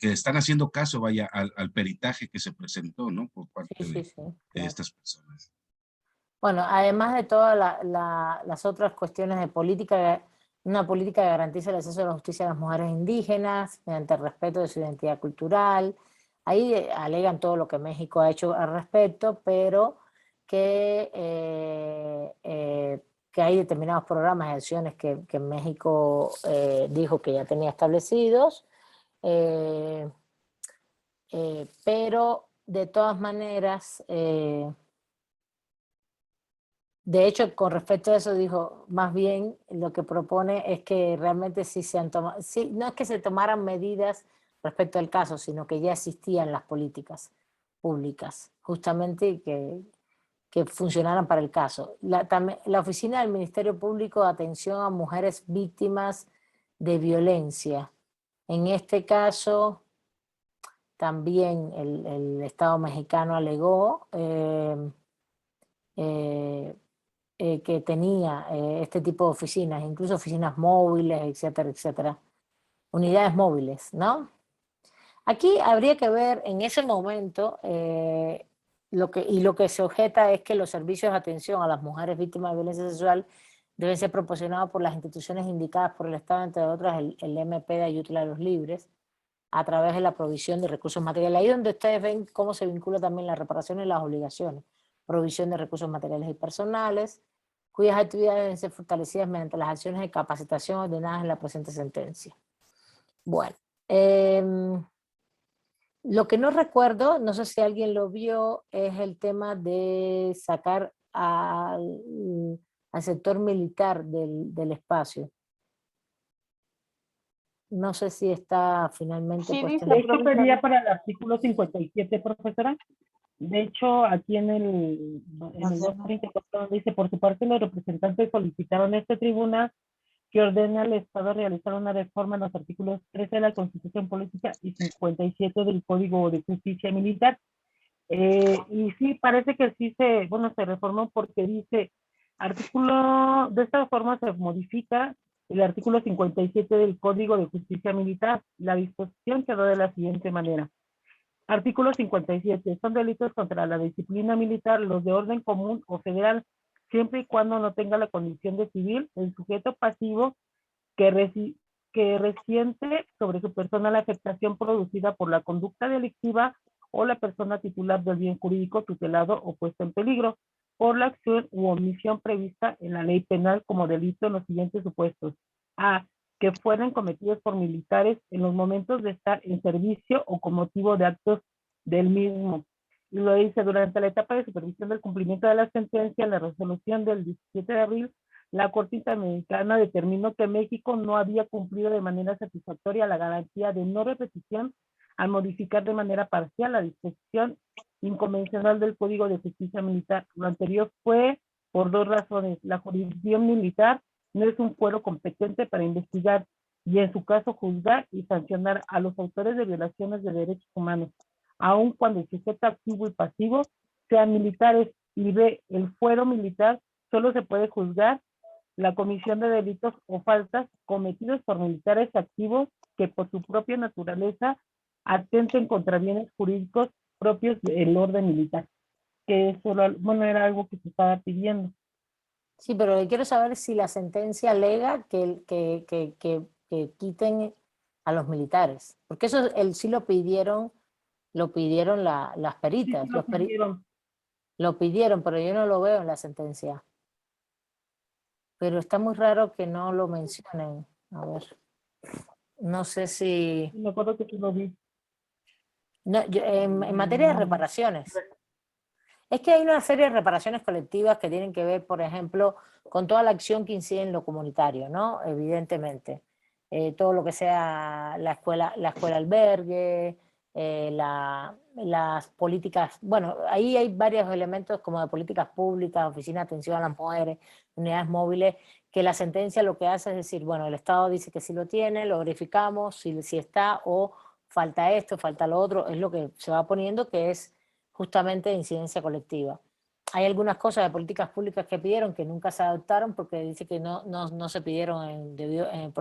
S4: están haciendo caso, vaya, al peritaje que se presentó, ¿no? Por parte
S1: Sí,
S4: de
S1: claro.
S4: estas personas.
S1: Bueno, además de todas las otras cuestiones de política, una política que garantice el acceso a la justicia a las mujeres indígenas mediante el respeto de su identidad cultural. Ahí alegan todo lo que México ha hecho al respecto, pero que hay determinados programas y acciones que México dijo que ya tenía establecidos, pero de todas maneras, de hecho, con respecto a eso dijo, más bien lo que propone es que realmente sí se han tomado, sí, no es que se tomaran medidas respecto al caso, sino que ya existían las políticas públicas, justamente que funcionaran para el caso. La Oficina del Ministerio Público de Atención a Mujeres Víctimas de Violencia. En este caso, también el Estado mexicano alegó que tenía este tipo de oficinas, incluso oficinas móviles, etcétera, etcétera. Unidades móviles, ¿no? Aquí habría que ver en ese momento, lo que se objeta es que los servicios de atención a las mujeres víctimas de violencia sexual deben ser proporcionados por las instituciones indicadas por el Estado, entre otras el MP de Ayutla de los Libres, a través de la provisión de recursos materiales. Ahí donde ustedes ven cómo se vincula también la reparación y las obligaciones. Provisión de recursos materiales y personales, cuyas actividades deben ser fortalecidas mediante las acciones de capacitación ordenadas en la presente sentencia. Bueno, lo que no recuerdo, no sé si alguien lo vio, es el tema de sacar al sector militar del espacio. No sé si está finalmente
S5: Sí,
S1: puesto
S5: dice
S6: De hecho, pedía para el artículo 57, profesora. De hecho, aquí en el 234 dice, por su parte, los representantes solicitaron a este tribunal que ordena al Estado realizar una reforma en los artículos 13 de la Constitución Política y 57 del Código de Justicia Militar. Y sí, parece que sí se reformó porque dice, de esta forma se modifica el artículo 57 del Código de Justicia Militar. La disposición quedó de la siguiente manera. Artículo 57. Son delitos contra la disciplina militar los de orden común o federal, siempre y cuando no tenga la condición de civil el sujeto pasivo que resiente sobre su persona la afectación producida por la conducta delictiva o la persona titular del bien jurídico tutelado o puesto en peligro por la acción u omisión prevista en la ley penal como delito en los siguientes supuestos. A. Que fueran cometidos por militares en los momentos de estar en servicio o con motivo de actos del mismo. Y lo dice, durante la etapa de supervisión del cumplimiento de la sentencia, la resolución del 17 de abril, la Corte Interamericana determinó que México no había cumplido de manera satisfactoria la garantía de no repetición al modificar de manera parcial la disposición inconvencional del Código de Justicia Militar. Lo anterior fue por dos razones. La jurisdicción militar no es un fuero competente para investigar y en su caso juzgar y sancionar a los autores de violaciones de derechos humanos, aun cuando el sujeto activo y pasivo sean militares. Y B, el fuero militar solo se puede juzgar la comisión de delitos o faltas cometidos por militares activos que por su propia naturaleza atenten contra bienes jurídicos propios del orden militar, que eso era algo que se estaba pidiendo.
S1: Sí, pero lo que quiero saber es si la sentencia alega que quiten a los militares, porque eso sí lo pidieron las peritas,
S6: Sí, lo pidieron.
S1: lo pidieron, pero yo no lo veo en la sentencia. Pero está muy raro que no lo mencionen. A ver, no sé si...
S6: Me acuerdo que sí lo vi.
S1: No, en materia de reparaciones. Es que hay una serie de reparaciones colectivas que tienen que ver, por ejemplo, con toda la acción que incide en lo comunitario, ¿no? Evidentemente. Todo lo que sea la escuela albergue, las políticas, bueno, ahí hay varios elementos como de políticas públicas, oficina de atención a las mujeres, unidades móviles, que la sentencia lo que hace es decir, bueno, el Estado dice que sí lo tiene, lo verificamos, si está, o falta esto, falta lo otro, es lo que se va poniendo, que es justamente de incidencia colectiva. Hay algunas cosas de políticas públicas que pidieron que nunca se adoptaron porque dice que no se pidieron en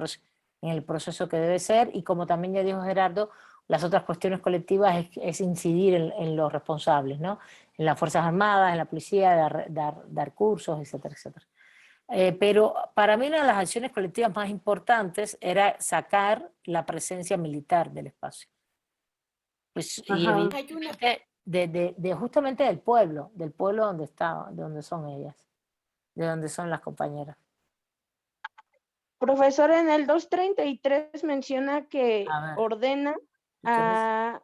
S1: el proceso que debe ser, y como también ya dijo Gerardo, las otras cuestiones colectivas es incidir en los responsables, ¿no? En las Fuerzas Armadas, en la policía, dar cursos, etcétera, etcétera. Pero para mí una de las acciones colectivas más importantes era sacar la presencia militar del espacio. Pues, y evidentemente justamente del pueblo donde donde son ellas, de donde son las compañeras.
S5: Profesor, en el 233 menciona que ordena a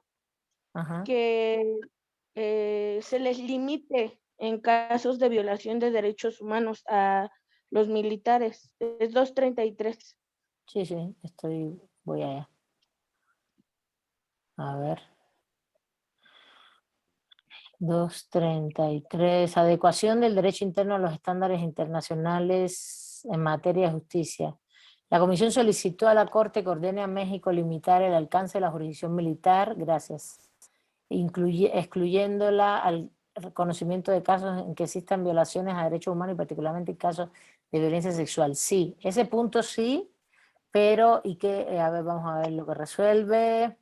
S1: Ajá.
S5: que se les limite en casos de violación de derechos humanos a los militares. Es 233.
S1: Sí, voy allá. A ver. 233. Adecuación del derecho interno a los estándares internacionales en materia de justicia. La Comisión solicitó a la Corte que ordene a México limitar el alcance de la jurisdicción militar, gracias, excluyéndola al reconocimiento de casos en que existan violaciones a derechos humanos y particularmente en casos de violencia sexual. Sí, ese punto sí, pero a ver, vamos a ver lo que resuelve.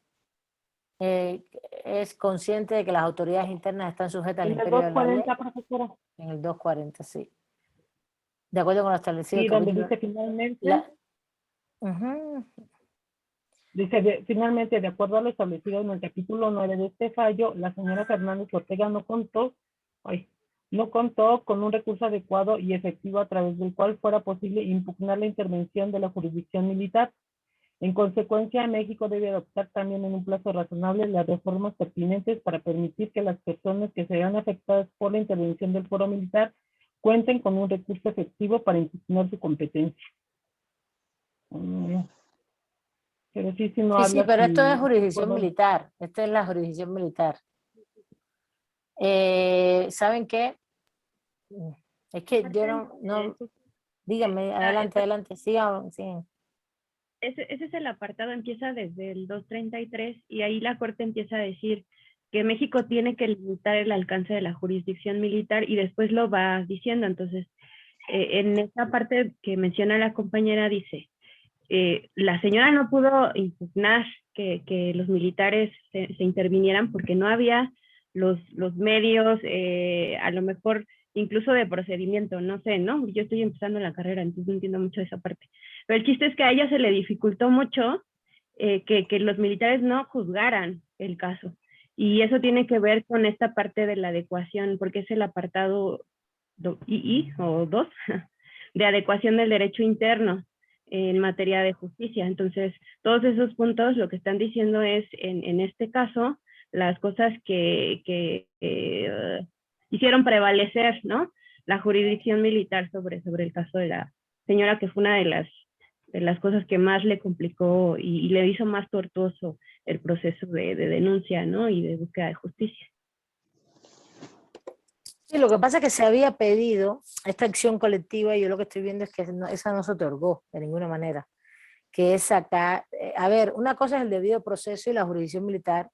S1: Es consciente de que las autoridades internas están sujetas al
S6: En el
S1: imperio de la ley.
S6: 240, profesora.
S1: En el 240, sí. De acuerdo con lo establecido.
S6: Y donde dice finalmente,
S1: Ujú.
S6: dice finalmente, de acuerdo a lo establecido en el capítulo 9 de este fallo, la señora Fernández Ortega no contó con un recurso adecuado y efectivo a través del cual fuera posible impugnar la intervención de la jurisdicción militar. En consecuencia, México debe adoptar también en un plazo razonable las reformas pertinentes para permitir que las personas que se vean afectadas por la intervención del foro militar cuenten con un recurso efectivo para impugnar su competencia. Pero sí, no
S1: Sí,
S6: habla
S1: pero esto es
S6: si-
S1: jurisdicción militar. Esta es la jurisdicción militar. ¿Saben qué? Es que yo no. Díganme, adelante, sigan.
S7: Ese es el apartado, empieza desde el 233 y ahí la Corte empieza a decir que México tiene que limitar el alcance de la jurisdicción militar y después lo va diciendo. Entonces, en esta parte que menciona la compañera dice, la señora no pudo impugnar que los militares se intervinieran porque no había los medios, a lo mejor incluso de procedimiento, no sé, ¿no? Yo estoy empezando la carrera, entonces no entiendo mucho esa parte. Pero el chiste es que a ella se le dificultó mucho que los militares no juzgaran el caso. Y eso tiene que ver con esta parte de la adecuación, porque es el apartado II o 2 de adecuación del derecho interno en materia de justicia. Entonces, todos esos puntos lo que están diciendo es, en este caso, las cosas que hicieron prevalecer, ¿no? La jurisdicción militar sobre el caso de la señora, que fue una de las cosas que más le complicó y le hizo más tortuoso el proceso de denuncia, ¿no? Y de búsqueda de justicia.
S1: Sí, lo que pasa es que se había pedido esta acción colectiva y yo lo que estoy viendo es que esa no se otorgó de ninguna manera. Que es sacar, a ver, una cosa es el debido proceso y la jurisdicción militar,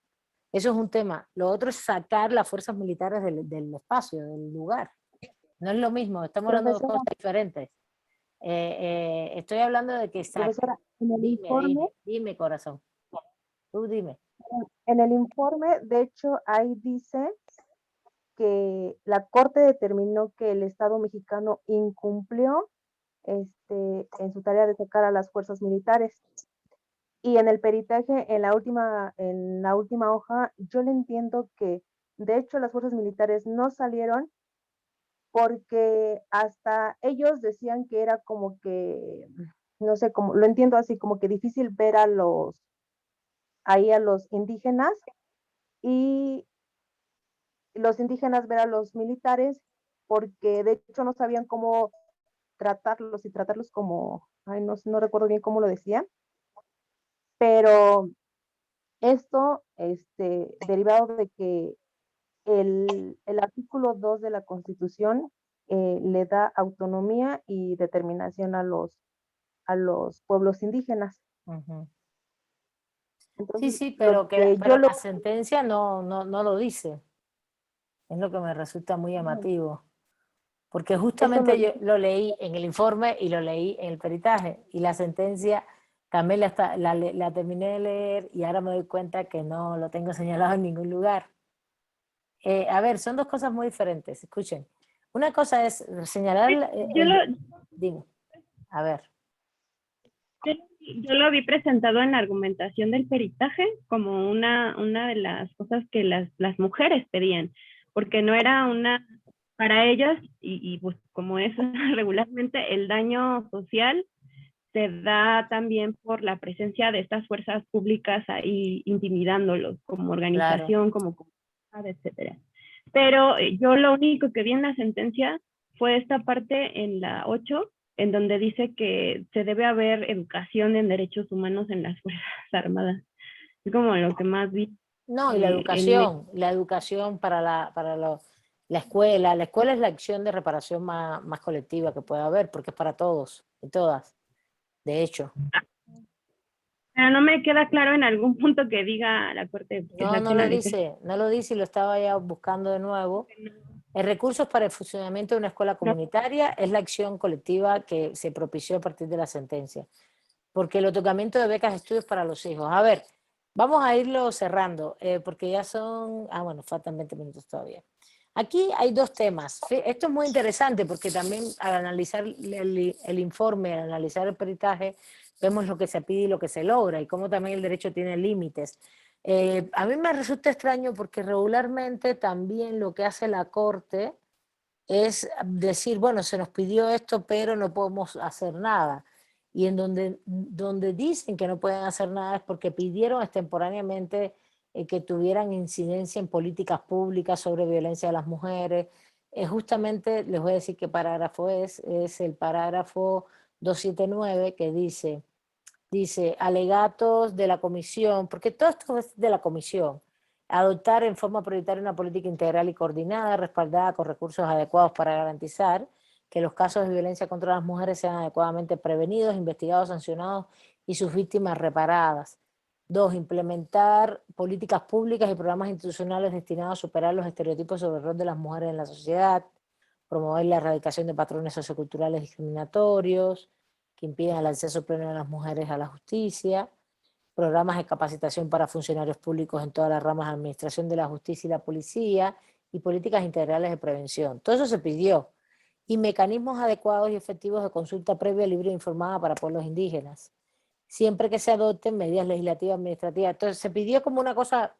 S1: eso es un tema. Lo otro es sacar las fuerzas militares del espacio, del lugar. No es lo mismo, estamos hablando de dos cosas diferentes. Estoy hablando de que
S3: Profesora, en el informe,
S1: dime, corazón. Tú dime.
S3: en el informe, de hecho, ahí dice que la Corte determinó que el Estado mexicano incumplió en su tarea de sacar a las fuerzas militares. Y en el peritaje, en la última hoja, yo le entiendo que, de hecho, las fuerzas militares no salieron porque hasta ellos decían que era como que, no sé, como, lo entiendo así, como que difícil ver a los indígenas y los indígenas ver a los militares porque de hecho no sabían cómo tratarlos y tratarlos como, no recuerdo bien cómo lo decían, pero esto, derivado de que el artículo 2 de la Constitución le da autonomía y determinación a los pueblos indígenas.
S1: Uh-huh.
S3: Entonces,
S1: sí, pero
S3: pero
S1: la sentencia no lo dice. Es lo que me resulta muy llamativo. Porque justamente yo lo leí en el informe y lo leí en el peritaje. Y la sentencia también la terminé de leer y ahora me doy cuenta que no lo tengo señalado en ningún lugar. A ver, son dos cosas muy diferentes. Escuchen. Una cosa es señalar... dime. A ver.
S7: Yo lo vi presentado en la argumentación del peritaje como una de las cosas que las mujeres pedían, porque no era para ellas, y pues como es regularmente, el daño social se da también por la presencia de estas fuerzas públicas ahí intimidándolos como organización, claro, como comunidad, etcétera. Pero yo lo único que vi en la sentencia fue esta parte en la 8, en donde dice que se debe haber educación en derechos humanos en las Fuerzas Armadas. Es como lo que más vi.
S1: No, y la educación para la escuela. La escuela es la acción de reparación más colectiva que puede haber, porque es para todos y todas, de hecho.
S7: Pero no me queda claro en algún punto que diga la Corte.
S1: No, no lo dice y lo estaba ya buscando de nuevo. El recursos para el funcionamiento de una escuela comunitaria es la acción colectiva que se propició a partir de la sentencia. Porque el otorgamiento de becas de estudios para los hijos. A ver, vamos a irlo cerrando, porque ya son, bueno, faltan 20 minutos todavía. Aquí hay dos temas. Esto es muy interesante porque también al analizar el informe, al analizar el peritaje, vemos lo que se pide y lo que se logra y cómo también el derecho tiene límites. A mí me resulta extraño porque regularmente también lo que hace la Corte es decir, bueno, se nos pidió esto, pero no podemos hacer nada. Y en donde dicen que no pueden hacer nada es porque pidieron extemporáneamente que tuvieran incidencia en políticas públicas sobre violencia de las mujeres. Justamente les voy a decir qué parágrafo es el parágrafo 279 que dice alegatos de la comisión, porque todo esto es de la comisión, adoptar en forma prioritaria una política integral y coordinada, respaldada con recursos adecuados para garantizar que los casos de violencia contra las mujeres sean adecuadamente prevenidos, investigados, sancionados y sus víctimas reparadas. 2. Implementar políticas públicas y programas institucionales destinados a superar los estereotipos sobre el rol de las mujeres en la sociedad, promover la erradicación de patrones socioculturales discriminatorios que impiden el acceso pleno de las mujeres a la justicia, programas de capacitación para funcionarios públicos en todas las ramas de administración de la justicia y la policía, y políticas integrales de prevención. Todo eso se pidió. Y mecanismos adecuados y efectivos de consulta previa, libre e informada para pueblos indígenas. Siempre que se adopten medidas legislativas administrativas. Entonces se pidió como una cosa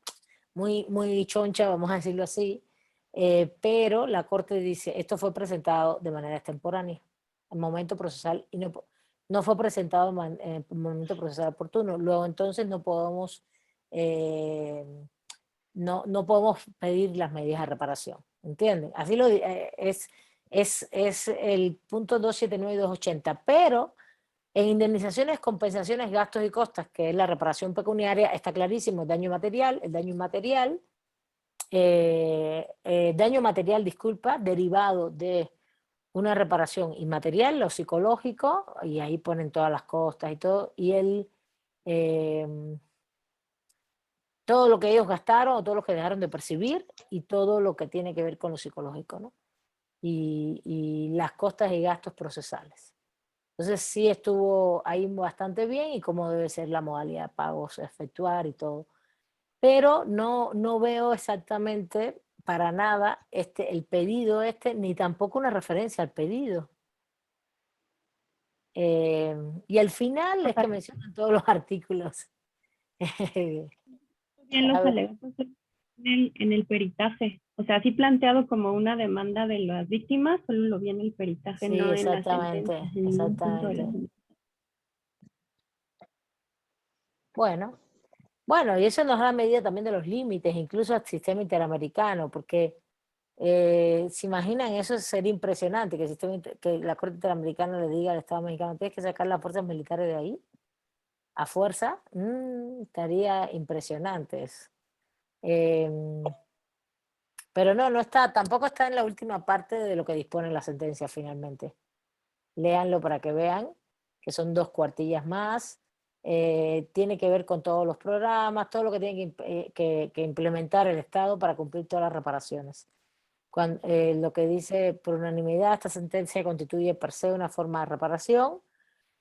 S1: muy choncha, vamos a decirlo así, pero la Corte dice, esto fue presentado de manera extemporánea, en momento procesal, y no fue presentado en el momento procesal oportuno. Luego entonces no podemos pedir las medidas de reparación, ¿entienden? Así es el punto 279 y 280, pero en indemnizaciones, compensaciones, gastos y costas, que es la reparación pecuniaria, está clarísimo el daño material, daño material, disculpa, derivado de una reparación inmaterial, lo psicológico, y ahí ponen todas las costas y todo, y todo lo que ellos gastaron o todo lo que dejaron de percibir y todo lo que tiene que ver con lo psicológico, ¿no? Y las costas y gastos procesales. Entonces sí estuvo ahí bastante bien y cómo debe ser la modalidad de pagos a efectuar y todo. Pero no veo exactamente para nada el pedido ni tampoco una referencia al pedido. Y al final es que mencionan todos los artículos.
S7: Bien los alegatos en el peritaje. O sea, así planteado como una demanda de las víctimas, solo lo vi en el peritaje,
S1: sí,
S7: no
S1: exactamente,
S7: en la sentencia.
S1: exactamente. Bueno, y eso nos da medida también de los límites, incluso al sistema interamericano, porque se imaginan, eso sería impresionante, que la Corte Interamericana le diga al Estado mexicano, tienes que sacar las fuerzas militares de ahí, a fuerza, estaría impresionante eso. Pero no está, tampoco está en la última parte de lo que dispone la sentencia finalmente. Léanlo para que vean que son 2 cuartillas más. Tiene que ver con todos los programas, todo lo que tiene que implementar el Estado para cumplir todas las reparaciones. Lo que dice por unanimidad, esta sentencia constituye per se una forma de reparación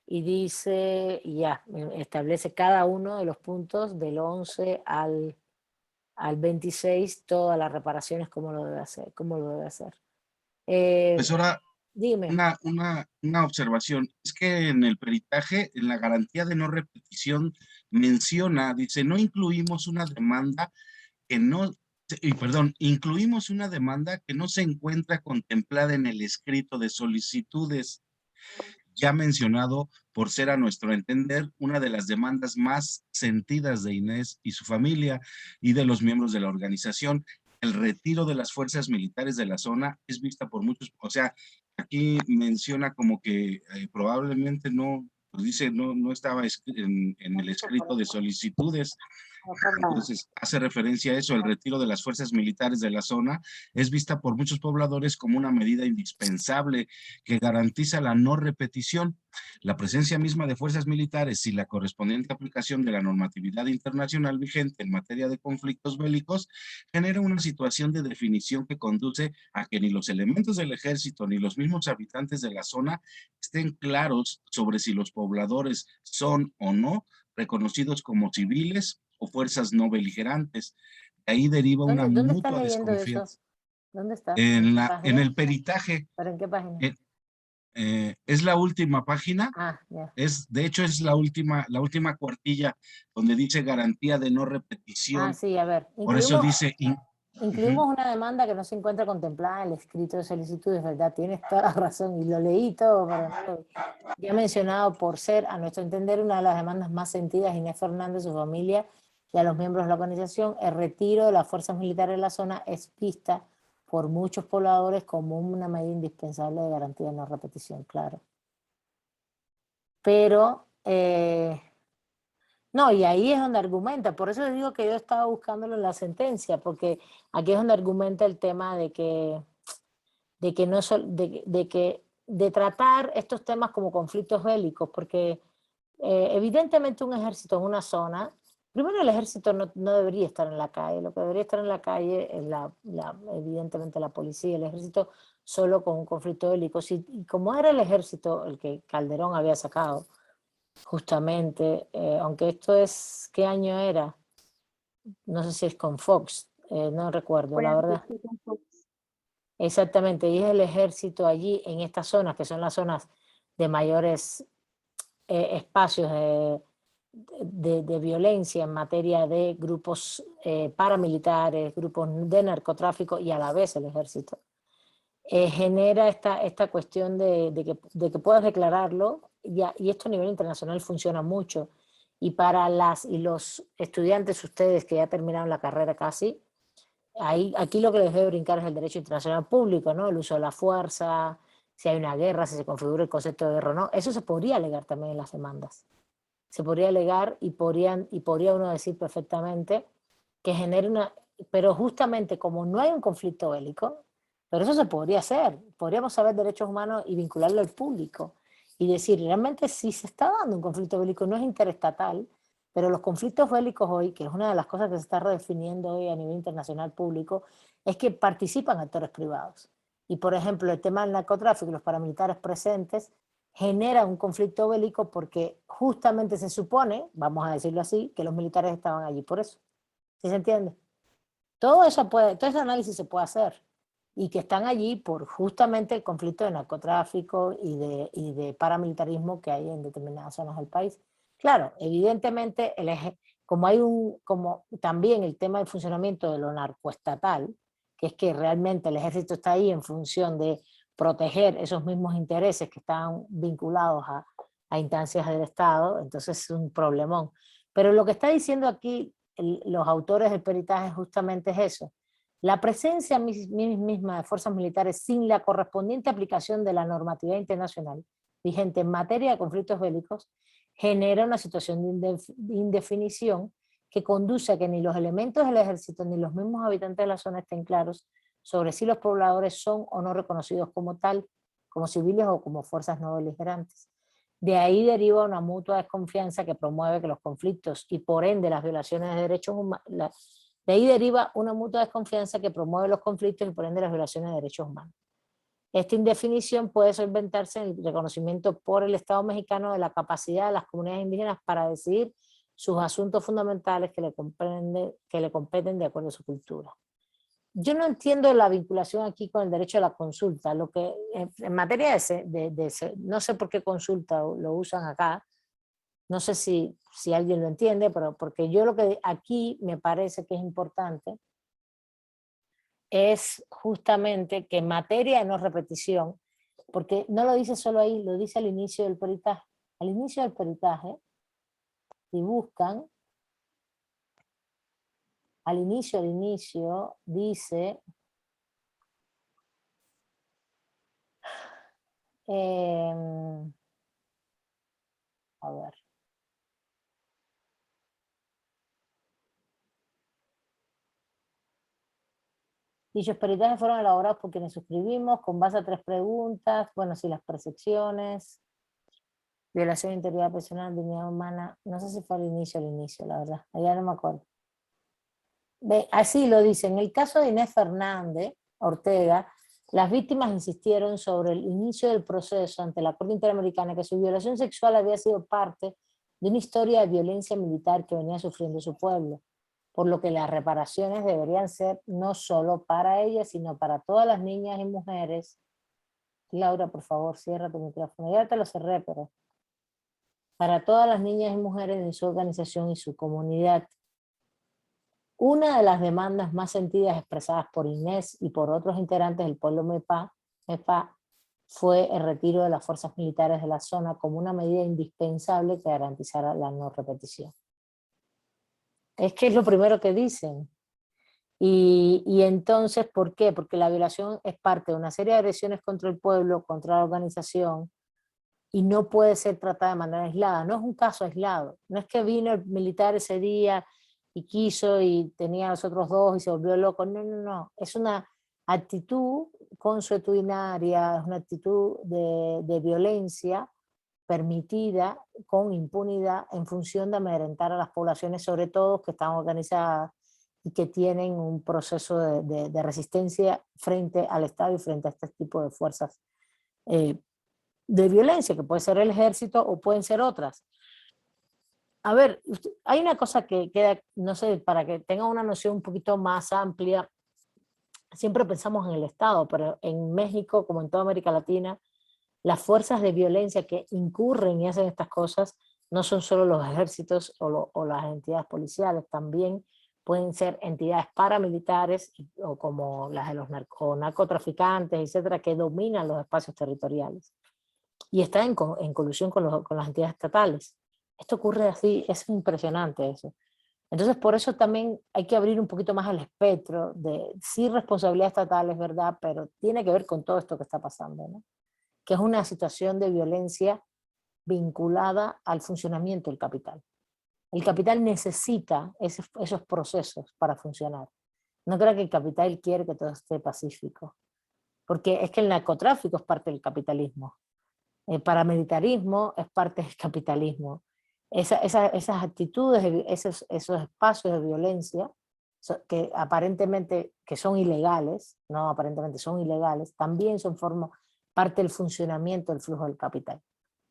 S1: y dice, y ya, establece cada uno de los puntos del 11 al 26, todas las reparaciones, cómo lo debe hacer.
S4: Pues ahora,
S1: Dime.
S4: una observación, es que en el peritaje, en la garantía de no repetición, dice, no incluimos una demanda incluimos una demanda que no se encuentra contemplada en el escrito de solicitudes, ya mencionado por ser a nuestro entender una de las demandas más sentidas de Inés y su familia y de los miembros de la organización. el retiro de las fuerzas militares de la zona es vista por muchos, o sea, aquí menciona como que probablemente no, pues dice, no estaba en el escrito de solicitudes. Entonces, hace referencia a eso, el retiro de las fuerzas militares de la zona es vista por muchos pobladores como una medida indispensable que garantiza la no repetición. La presencia misma de fuerzas militares y la correspondiente aplicación de la normatividad internacional vigente en materia de conflictos bélicos genera una situación de definición que conduce a que ni los elementos del ejército ni los mismos habitantes de la zona estén claros sobre si los pobladores son o no reconocidos como civiles o fuerzas no beligerantes. De ahí deriva una
S1: ¿Dónde estás
S4: mutua
S1: leyendo eso?
S4: desconfianza.
S1: ¿Dónde estás? ¿En
S4: En
S1: qué
S4: en
S1: página?
S4: el peritaje,
S1: ¿Pero en qué página?
S4: es la última página,
S1: Ah, ya.
S4: de hecho es la última cuartilla donde dice garantía de no
S1: Ah,
S4: repetición.
S1: sí, a ver.
S4: Por eso dice,
S1: Incluimos una demanda que no se encuentra contemplada en el escrito de solicitudes, ¿verdad? Tienes toda la razón y lo leí todo, pero no lo ya mencionado por ser, a nuestro entender, una de las demandas más sentidas Inés Fernández, su familia y a los miembros de la organización. El retiro de las fuerzas militares de la zona es vista por muchos pobladores como una medida indispensable de garantía de no repetición, claro. Pero, no, y ahí es donde argumenta, por eso les digo que yo estaba buscándolo en la sentencia, porque aquí es donde argumenta el tema de tratar estos temas como conflictos bélicos, porque evidentemente un ejército en una zona, primero el ejército no debería estar en la calle, lo que debería estar en la calle es evidentemente la policía, el ejército solo con un conflicto bélico, y como era el ejército el que Calderón había sacado, justamente, aunque esto es, ¿qué año era? No sé si es con Fox, no recuerdo, la verdad. Exactamente, y es el ejército allí en estas zonas, que son las zonas de mayores espacios de violencia en materia de grupos paramilitares, grupos de narcotráfico y a la vez el ejército. Genera esta cuestión de que puedas declararlo, y esto a nivel internacional funciona mucho. Y para los estudiantes, ustedes que ya terminaron la carrera casi, aquí lo que les debe brincar es el derecho internacional público, ¿no? El uso de la fuerza, si hay una guerra, si se configura el concepto de guerra o no. Eso se podría alegar también en las demandas. Se podría alegar y podría uno decir perfectamente que genere una... Pero justamente como no hay un conflicto bélico, pero eso se podría hacer. Podríamos saber derechos humanos y vincularlo al público y decir, realmente si se está dando un conflicto bélico, no es interestatal, pero los conflictos bélicos hoy, que es una de las cosas que se está redefiniendo hoy a nivel internacional público, es que participan actores privados. Y por ejemplo, el tema del narcotráfico y los paramilitares presentes genera un conflicto bélico porque justamente se supone, vamos a decirlo así, que los militares estaban allí por eso. ¿Sí se entiende? Todo ese análisis se puede hacer y que están allí por justamente el conflicto de narcotráfico y de paramilitarismo que hay en determinadas zonas del país. Claro, evidentemente, como también el tema del funcionamiento de lo narcoestatal, que es que realmente el ejército está ahí en función de proteger esos mismos intereses que están vinculados a instancias del Estado, entonces es un problemón. Pero lo que está diciendo aquí los autores del peritaje justamente es eso. La presencia misma de fuerzas militares sin la correspondiente aplicación de la normatividad internacional vigente en materia de conflictos bélicos genera una situación de indefinición que conduce a que ni los elementos del ejército ni los mismos habitantes de la zona estén claros sobre si los pobladores son o no reconocidos como tal, como civiles o como fuerzas no beligerantes. De ahí deriva una mutua desconfianza que promueve que los conflictos y por ende las violaciones de derechos humanos, de ahí deriva una mutua desconfianza que promueve los conflictos y por ende las violaciones de derechos humanos. Esta indefinición puede solventarse en el reconocimiento por el Estado mexicano de la capacidad de las comunidades indígenas para decidir sus asuntos fundamentales que le competen de acuerdo a su cultura. Yo no entiendo la vinculación aquí con el derecho a la consulta. Lo que en materia no sé por qué consulta lo usan acá, no sé si alguien lo entiende, pero porque yo lo que aquí me parece que es importante es justamente que en materia de no repetición, porque no lo dice solo ahí, lo dice al inicio del peritaje. Al inicio del peritaje, si buscan, al inicio, dice, a ver. Dichos peritajes fueron elaborados por quienes suscribimos con base a 3 preguntas. Bueno, sí, las percepciones, violación de integridad personal, dignidad humana. No sé si fue al inicio, la verdad. Ya no me acuerdo. Así lo dice. En el caso de Inés Fernández Ortega, las víctimas insistieron sobre el inicio del proceso ante la Corte Interamericana que su violación sexual había sido parte de una historia de violencia militar que venía sufriendo su pueblo, por lo que las reparaciones deberían ser no solo para ellas, sino para todas las niñas y mujeres. Laura, por favor, cierra tu micrófono. Ya te lo cerré, pero para todas las niñas y mujeres de su organización y su comunidad. Una de las demandas más sentidas expresadas por Inés y por otros integrantes del pueblo MEPA fue el retiro de las fuerzas militares de la zona como una medida indispensable que garantizara la no repetición. Es que es lo primero que dicen. Y entonces, ¿por qué? Porque la violación es parte de una serie de agresiones contra el pueblo, contra la organización, y no puede ser tratada de manera aislada. No es un caso aislado. No es que vino el militar ese día y quiso y tenía a los otros 2 y se volvió loco. No, no, no. Es una actitud consuetudinaria, es una actitud de violencia permitida con impunidad en función de amedrentar a las poblaciones, sobre todo que están organizadas y que tienen un proceso de resistencia frente al Estado y frente a este tipo de fuerzas de violencia, que puede ser el ejército o pueden ser otras. A ver, hay una cosa que queda, no sé, para que tengan una noción un poquito más amplia, siempre pensamos en el Estado, pero en México, como en toda América Latina, las fuerzas de violencia que incurren y hacen estas cosas no son solo los ejércitos o las entidades policiales, también pueden ser entidades paramilitares o como las de los narcotraficantes, etcétera, que dominan los espacios territoriales y están en colusión con las entidades estatales. Esto ocurre así, es impresionante eso. Entonces, por eso también hay que abrir un poquito más el espectro de sí responsabilidad estatal, es verdad, pero tiene que ver con todo esto que está pasando, ¿no? Que es una situación de violencia vinculada al funcionamiento del capital. El capital necesita esos procesos para funcionar. No creo que el capital quiere que todo esté pacífico, porque es que el narcotráfico es parte del capitalismo. El paramilitarismo es parte del capitalismo. Esas actitudes, esos espacios de violencia que aparentemente que son ilegales, no aparentemente son ilegales, también son parte del funcionamiento del flujo del capital.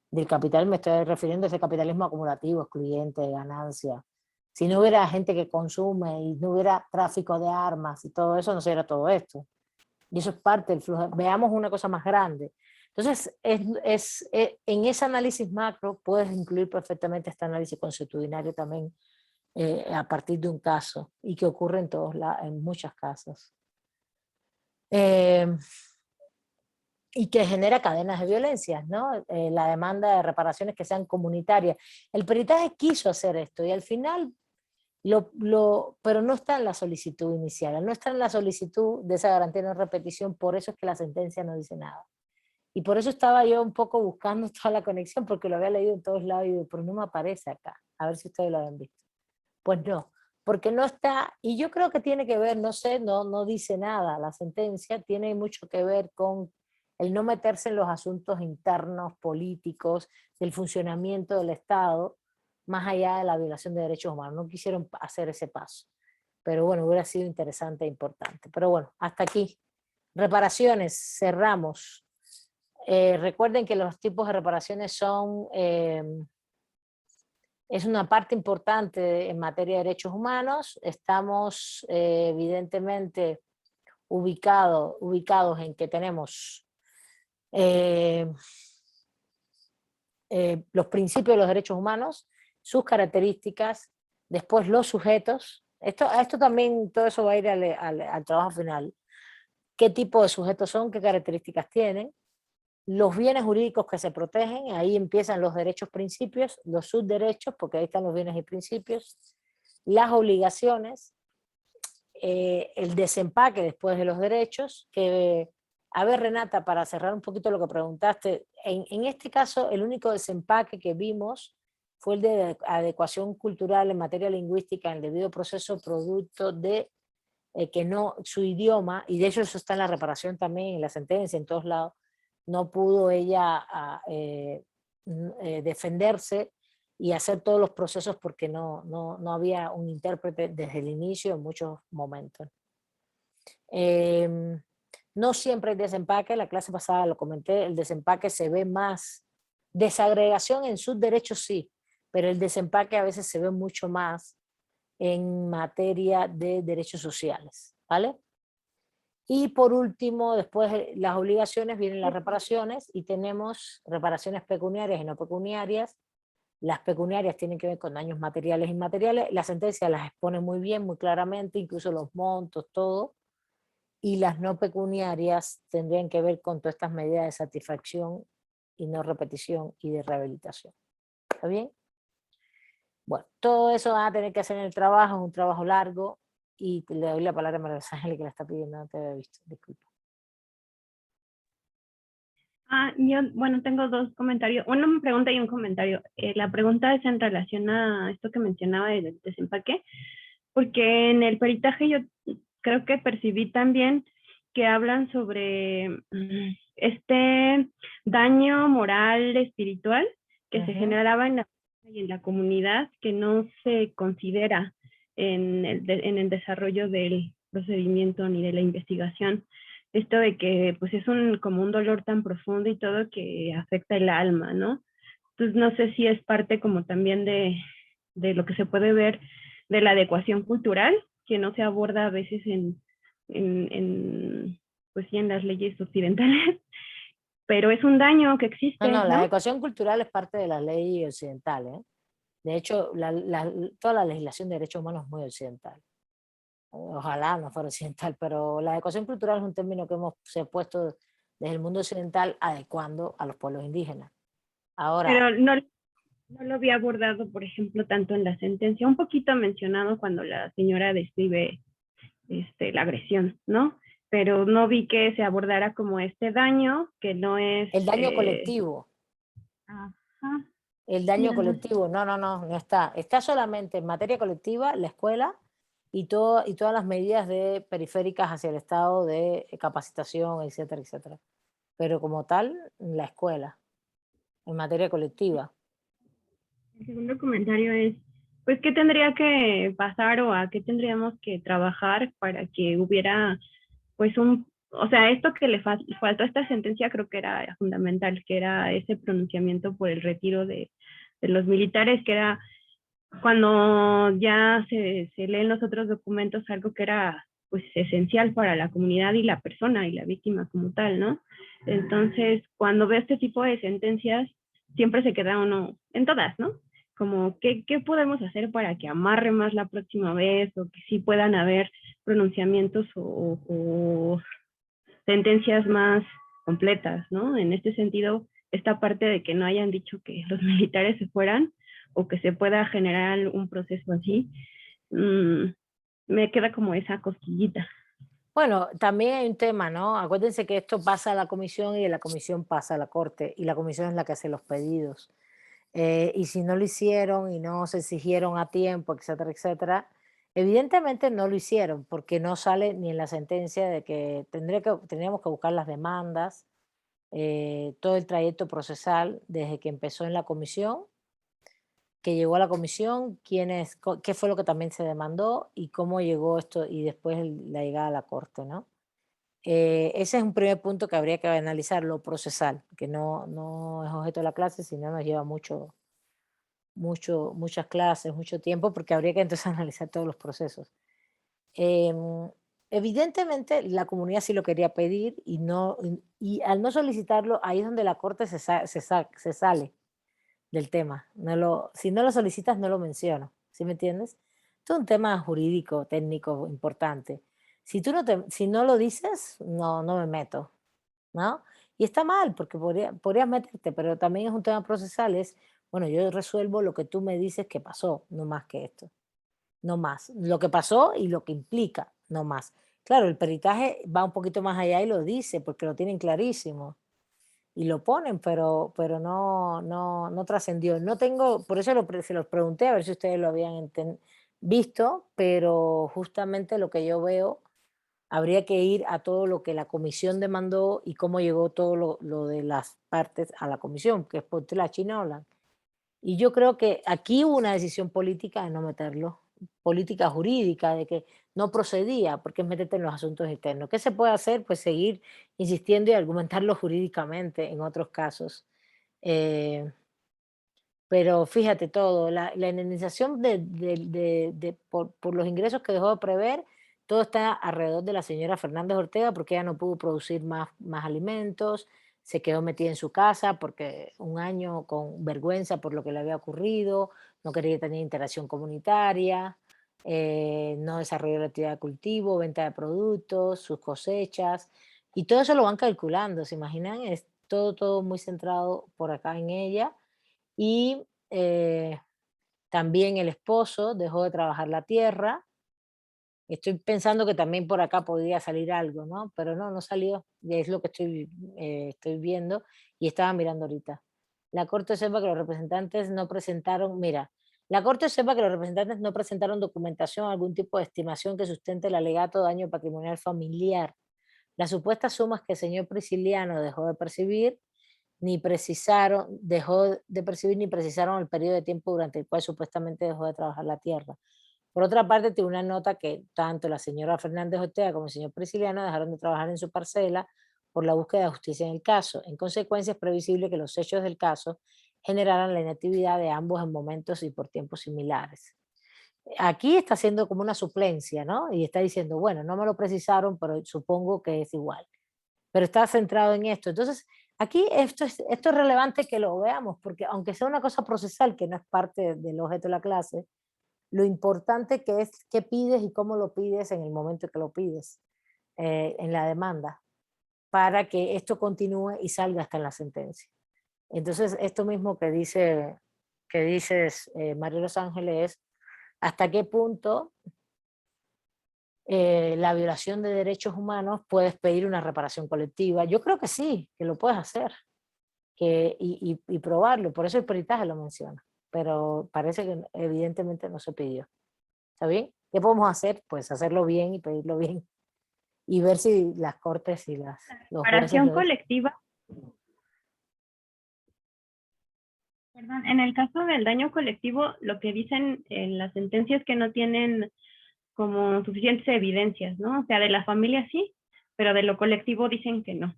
S1: Del capital me estoy refiriendo a ese capitalismo acumulativo, excluyente, de ganancia. Si no hubiera gente que consume y no hubiera tráfico de armas y todo eso, no sería todo esto. Y eso es parte del flujo. Veamos una cosa más grande. Entonces, en ese análisis macro puedes incluir perfectamente este análisis consuetudinario también a partir de un caso y que ocurre en muchos casos. Y que genera cadenas de violencia, ¿no? La demanda de reparaciones que sean comunitarias. El peritaje quiso hacer esto y al final, pero no está en la solicitud inicial, no está en la solicitud de esa garantía de no repetición, por eso es que la sentencia no dice nada. Y por eso estaba yo un poco buscando toda la conexión, porque lo había leído en todos lados y digo, pero no me aparece acá. A ver si ustedes lo habían visto. Pues no, porque no está, y yo creo que tiene que ver, no sé, no dice nada. La sentencia tiene mucho que ver con el no meterse en los asuntos internos, políticos, del funcionamiento del Estado, más allá de la violación de derechos humanos. No quisieron hacer ese paso. Pero bueno, hubiera sido interesante e importante. Pero bueno, hasta aquí. Reparaciones, cerramos. Recuerden que los tipos de reparaciones es una parte importante en materia de derechos humanos. Estamos evidentemente ubicados en que tenemos los principios de los derechos humanos, sus características, después los sujetos. Esto también, todo eso va a ir al trabajo final. ¿Qué tipo de sujetos son? ¿Qué características tienen? Los bienes jurídicos que se protegen, ahí empiezan los derechos principios, los subderechos, porque ahí están los bienes y principios, las obligaciones, el desempaque después de los derechos, que, a ver Renata, para cerrar un poquito lo que preguntaste, en este caso el único desempaque que vimos fue el de adecuación cultural en materia lingüística en el debido proceso producto de que no, su idioma, y de hecho eso está en la reparación también, en la sentencia, en todos lados, no pudo ella defenderse y hacer todos los procesos porque no había un intérprete desde el inicio en muchos momentos. No siempre hay desempaque, la clase pasada lo comenté, el desempaque se ve más, desagregación en sus derechos sí, pero el desempaque a veces se ve mucho más en materia de derechos sociales, ¿vale? Y por último, después de las obligaciones vienen las reparaciones y tenemos reparaciones pecuniarias y no pecuniarias. Las pecuniarias tienen que ver con daños materiales e inmateriales. La sentencia las expone muy bien, muy claramente, incluso los montos, todo. Y las no pecuniarias tendrían que ver con todas estas medidas de satisfacción y no repetición y de rehabilitación. ¿Está bien? Bueno, todo eso van a tener que hacer en el trabajo, es un trabajo largo, y le doy la palabra a María Ángel que la está pidiendo, no te había visto, disculpa.
S7: Yo, bueno, tengo dos comentarios, una pregunta y un comentario. La pregunta es en relación a esto que mencionaba del desempaque, porque en el peritaje yo creo que percibí también que hablan sobre este daño moral, espiritual, que se generaba en la comunidad, que no se considera en el desarrollo del procedimiento ni de la investigación. Esto de que pues es como un dolor tan profundo y todo que afecta el alma, ¿no? Entonces no sé si es parte como también de lo que se puede ver de la adecuación cultural, que no se aborda a veces pues sí, en las leyes occidentales, pero es un daño que existe,
S1: No,
S7: ¿no?
S1: la adecuación cultural es parte de la ley occidental, ¿eh? De hecho, toda la legislación de derechos humanos es muy occidental. Ojalá no fuera occidental, pero la adecuación cultural es un término que se ha puesto desde el mundo occidental adecuando a los pueblos indígenas. Ahora,
S7: pero no lo había abordado, por ejemplo, tanto en la sentencia, un poquito mencionado cuando la señora describe la agresión, ¿no? Pero no vi que se abordara como este daño, que no es...
S1: el daño colectivo.
S7: Ajá.
S1: El daño
S7: Sí,
S1: colectivo, no está. Está solamente en materia colectiva, la escuela y todas las medidas periféricas hacia el Estado de capacitación, etcétera, etcétera. Pero como tal, la escuela, en materia colectiva.
S7: El segundo comentario es, pues, ¿qué tendría que pasar o a qué tendríamos que trabajar para que hubiera, pues, o sea, esto que le faltó a esta sentencia creo que era fundamental, que era ese pronunciamiento por el retiro de los militares, que era cuando ya se leen los otros documentos, algo que era pues esencial para la comunidad y la persona y la víctima como tal, ¿no? Entonces, cuando ve este tipo de sentencias, siempre se queda uno en todas, ¿no? Como, ¿qué podemos hacer para que amarre más la próxima vez o que sí puedan haber pronunciamientos o sentencias más completas, ¿no? En este sentido, esta parte de que no hayan dicho que los militares se fueran o que se pueda generar un proceso así, me queda como esa cosquillita.
S1: Bueno, también hay un tema, ¿no? Acuérdense que esto pasa a la comisión y de la comisión pasa a la corte y la comisión es la que hace los pedidos. Y si no lo hicieron y no se exigieron a tiempo, etcétera, etcétera, evidentemente no lo hicieron porque no sale ni en la sentencia de que tendríamos que buscar las demandas, todo el trayecto procesal desde que empezó en la comisión, que llegó a la comisión, qué fue lo que también se demandó y cómo llegó esto y después la llegada a la corte, ¿no? Ese es un primer punto que habría que analizar, lo procesal, que no es objeto de la clase, sino nos lleva muchas clases, mucho tiempo, porque habría que entonces analizar todos los procesos. Evidentemente la comunidad sí lo quería pedir y al no solicitarlo, ahí es donde la corte se sale del tema. Si no lo solicitas, no lo menciono, ¿sí me entiendes? Esto es un tema jurídico, técnico, importante. Si no lo dices, no me meto, ¿no? Y está mal, porque podrías meterte, pero también es un tema procesal, bueno, yo resuelvo lo que tú me dices que pasó, no más que esto, no más. Lo que pasó y lo que implica, no más. Claro, el peritaje va un poquito más allá y lo dice, porque lo tienen clarísimo y lo ponen, pero no trascendió. No tengo, por eso se los pregunté a ver si ustedes lo habían visto, pero justamente lo que yo veo, habría que ir a todo lo que la comisión demandó y cómo llegó todo lo de las partes a la comisión, que es por la China Holland. Y yo creo que aquí hubo una decisión política de no meterlo, política jurídica, de que no procedía, porque es meterte en los asuntos internos. ¿Qué se puede hacer? Pues seguir insistiendo y argumentarlo jurídicamente en otros casos. Eh, pero fíjate todo, la indemnización por los ingresos que dejó de prever, todo está alrededor de la señora Fernández Ortega porque ella no pudo producir más alimentos, se quedó metida en su casa porque un año con vergüenza por lo que le había ocurrido, no quería tener interacción comunitaria, no desarrolló la actividad de cultivo, venta de productos, sus cosechas, y todo eso lo van calculando, ¿se imaginan? Es todo muy centrado por acá en ella y también el esposo dejó de trabajar la tierra. Estoy pensando que también por acá podría salir algo, ¿no? Pero no salió. Y es lo que estoy viendo y estaba mirando ahorita. La Corte observa que los representantes no presentaron, mira, la Corte observa que los representantes no presentaron documentación o algún tipo de estimación que sustente el alegato daño patrimonial familiar. Las supuestas sumas que el señor Prisciliano dejó de percibir dejó de percibir ni precisaron el periodo de tiempo durante el cual supuestamente dejó de trabajar la tierra. Por otra parte, tiene una nota que tanto la señora Fernández Ortega como el señor Prisciliano dejaron de trabajar en su parcela por la búsqueda de justicia en el caso. En consecuencia, es previsible que los hechos del caso generaran la inactividad de ambos en momentos y por tiempos similares. Aquí está haciendo como una suplencia, ¿no? Y está diciendo, bueno, no me lo precisaron, pero supongo que es igual. Pero está centrado en esto. Entonces, aquí esto es relevante que lo veamos, porque aunque sea una cosa procesal que no es parte del objeto de la clase, lo importante que es qué pides y cómo lo pides en el momento que lo pides, en la demanda, para que esto continúe y salga hasta en la sentencia. Entonces, esto mismo que dices, María Los Ángeles, es hasta qué punto la violación de derechos humanos puedes pedir una reparación colectiva. Yo creo que sí, que lo puedes hacer y probarlo. Por eso el peritaje lo menciona, pero parece que evidentemente no se pidió. ¿Está bien? ¿Qué podemos hacer? Pues hacerlo bien y pedirlo bien y ver si las cortes y los jueces
S7: Reparación colectiva. Perdón, en el caso del daño colectivo, lo que dicen en las sentencias es que no tienen como suficientes evidencias, ¿no? O sea, de la familia sí, pero de lo colectivo dicen que no,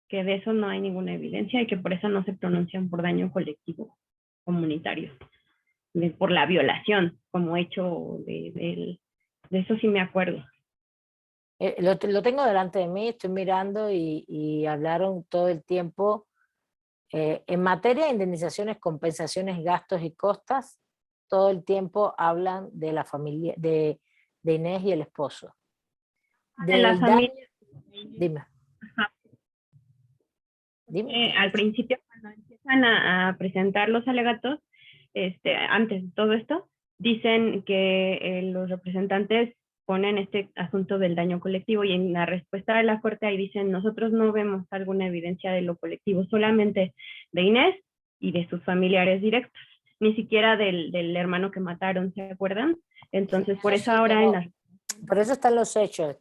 S7: que de eso no hay ninguna evidencia y que por eso no se pronuncian por daño colectivo comunitario, por la violación como hecho de eso sí me acuerdo.
S1: Lo tengo delante de mí, estoy mirando y hablaron todo el tiempo en materia de indemnizaciones, compensaciones, gastos y costas, todo el tiempo hablan de la familia, de Inés y el esposo.
S7: De la familia.
S1: Dime. Dime.
S7: Al principio, cuando empiezan a presentar los alegatos, antes de todo esto, dicen que los representantes ponen este asunto del daño colectivo y en la respuesta de la Corte ahí dicen, nosotros no vemos alguna evidencia de lo colectivo, solamente de Inés y de sus familiares directos, ni siquiera del hermano que mataron, ¿se acuerdan? Entonces, por eso ahora
S1: por eso están los hechos,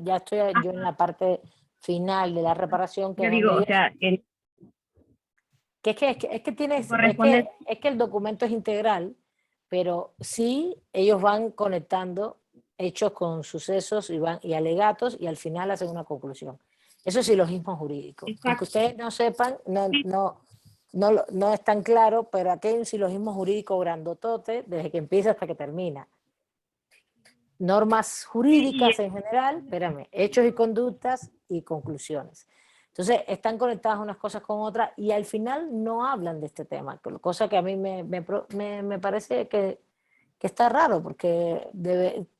S1: ya estoy yo en la parte final de la reparación. Que
S7: yo digo, o sea,
S1: es que el documento es integral, pero sí ellos van conectando hechos con sucesos y alegatos y al final hacen una conclusión. Eso es silogismo jurídico. Exacto. Aunque ustedes no sepan, no es tan claro, pero aquí hay un silogismo jurídico grandotote desde que empieza hasta que termina. Normas jurídicas en general, hechos y conductas y conclusiones. Entonces, están conectadas unas cosas con otras y al final no hablan de este tema, cosa que a mí me parece que está raro, porque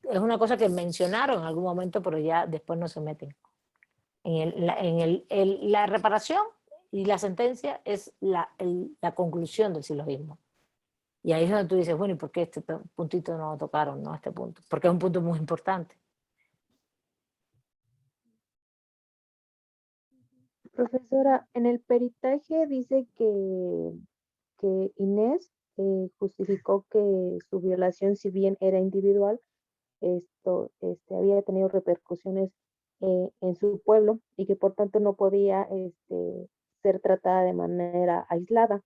S1: es una cosa que mencionaron en algún momento, pero ya después no se meten. La reparación y la sentencia es la conclusión del silogismo. Y ahí es donde tú dices, bueno, ¿y por qué este puntito no lo tocaron, no este punto? Porque es un punto muy importante.
S3: Profesora, en el peritaje dice que Inés justificó que su violación, si bien era individual, había tenido repercusiones en su pueblo y que por tanto no podía ser tratada de manera aislada.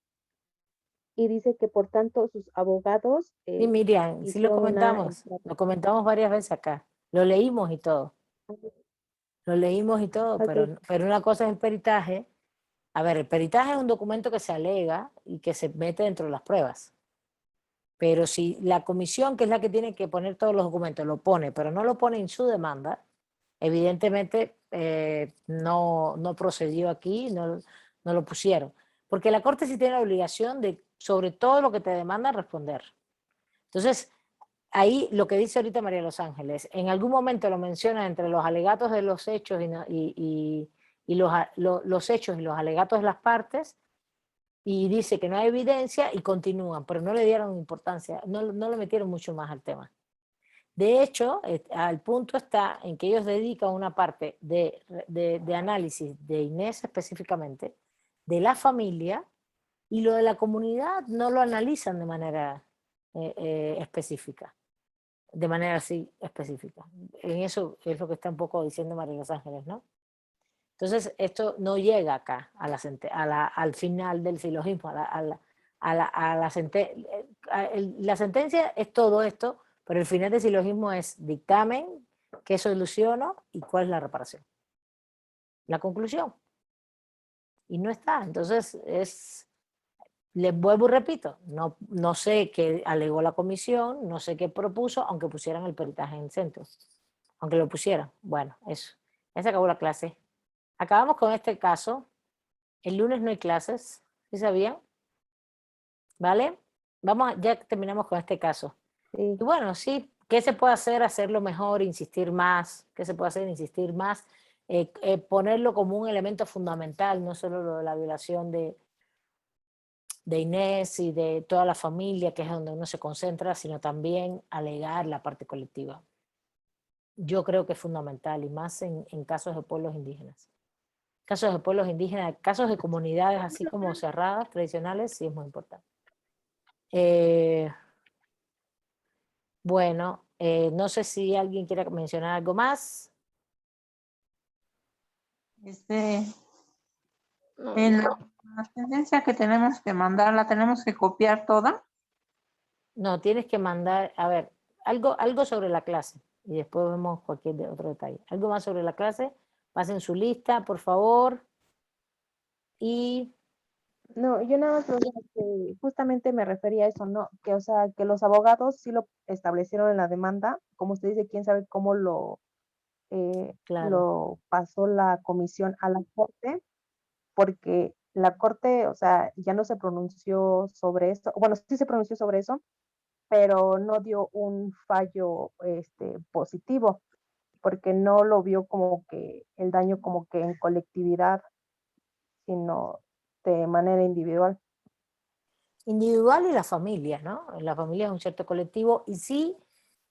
S3: Y dice que por tanto sus abogados
S1: Sí, Miriam, sí
S3: hicieron una...
S1: lo comentamos varias veces acá, lo leímos y todo,
S3: Ok,
S1: pero una cosa es el peritaje. A ver, el peritaje es un documento que se alega y que se mete dentro de las pruebas. Pero si la comisión, que es la que tiene que poner todos los documentos, lo pone, pero no lo pone en su demanda, evidentemente no procedió aquí, no lo pusieron. Porque la Corte sí tiene la obligación de, sobre todo lo que te demandan, responder. Entonces, ahí lo que dice ahorita María Los Ángeles, en algún momento lo menciona entre los alegatos de los hechos y los hechos y los alegatos de las partes, y dice que no hay evidencia y continúan, pero no le dieron importancia, no le metieron mucho más al tema. De hecho, al punto está en que ellos dedican una parte de análisis de Inés específicamente, de la familia, y lo de la comunidad no lo analizan de manera específica, de manera así específica. En eso es lo que está un poco diciendo María Los Ángeles, ¿no? Entonces, esto no llega acá al final del silogismo, la sentencia es todo esto, pero el final del silogismo es dictamen, qué soluciono y cuál es la reparación. La conclusión. Y no está. Entonces, les vuelvo y repito, no sé qué alegó la comisión, no sé qué propuso, aunque pusieran el peritaje en el centro. Aunque lo pusieran. Bueno, eso. Ya se acabó la clase. Acabamos con este caso. El lunes no hay clases, ¿sí sabían? ¿Vale? Ya terminamos con este caso.
S3: sí.
S1: Y bueno, sí, ¿qué se puede hacer? Hacerlo mejor, insistir más. ¿Qué se puede hacer? Insistir más. Ponerlo como un elemento fundamental, no solo lo de la violación de Inés y de toda la familia, que es donde uno se concentra, sino también alegar la parte colectiva. Yo creo que es fundamental, y más en casos de pueblos indígenas. Casos de pueblos indígenas, casos de comunidades así como cerradas, tradicionales, sí es muy importante. Bueno, no sé si alguien quiere mencionar algo más.
S8: En la sentencia que tenemos que mandar, ¿la tenemos que copiar toda?
S1: No, tienes que mandar, a ver, algo sobre la clase y después vemos cualquier otro detalle. Algo más sobre la clase, pasen su lista, por favor. Y
S3: No, yo nada más profesora, que justamente me refería a eso, ¿no? Que, o sea, que los abogados sí lo establecieron en la demanda, como usted dice, quién sabe cómo
S1: claro,
S3: lo pasó la comisión a la corte, porque la corte, o sea, ya no se pronunció sobre esto, bueno, sí se pronunció sobre eso, pero no dio un fallo positivo, porque no lo vio como que el daño como que en colectividad, sino de manera individual.
S1: individual y la familia, ¿no? La familia es un cierto colectivo y sí,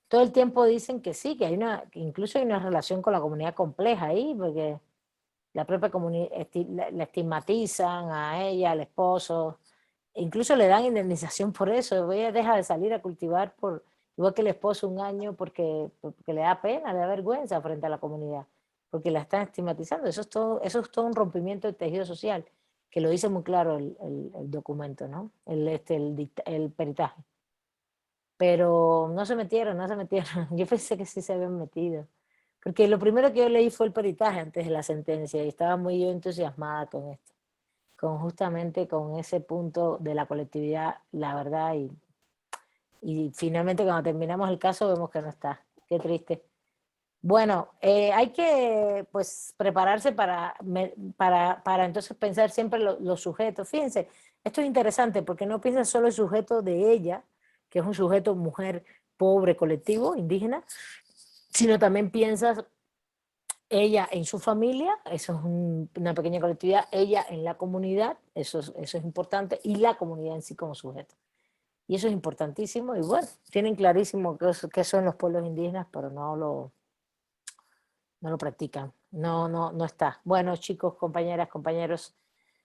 S1: todo el tiempo dicen que sí, que incluso hay una relación con la comunidad compleja ahí, porque la propia comunidad la estigmatizan a ella, al esposo, e incluso le dan indemnización por eso. Ella deja de salir a cultivar igual que el esposo un año porque le da pena, le da vergüenza frente a la comunidad, porque la están estigmatizando. Eso es todo un rompimiento del tejido social, que lo dice muy claro el documento, ¿no? El peritaje. Pero no se metieron. Yo pensé que sí se habían metido. Porque lo primero que yo leí fue el peritaje antes de la sentencia y estaba muy yo entusiasmada con esto, justamente con ese punto de la colectividad, la verdad, y finalmente cuando terminamos el caso vemos que no está. Qué triste. Bueno, hay que pues prepararse para entonces pensar siempre los sujetos. Fíjense, esto es interesante porque no piensa solo el sujeto de ella, que es un sujeto mujer pobre, colectivo, indígena, sino también piensas ella en su familia, eso es una pequeña colectividad, ella en la comunidad, eso es importante, y la comunidad en sí como sujeto. Y eso es importantísimo, y bueno, tienen clarísimo qué son los pueblos indígenas, pero no lo practican. No está. Bueno, chicos, compañeras, compañeros,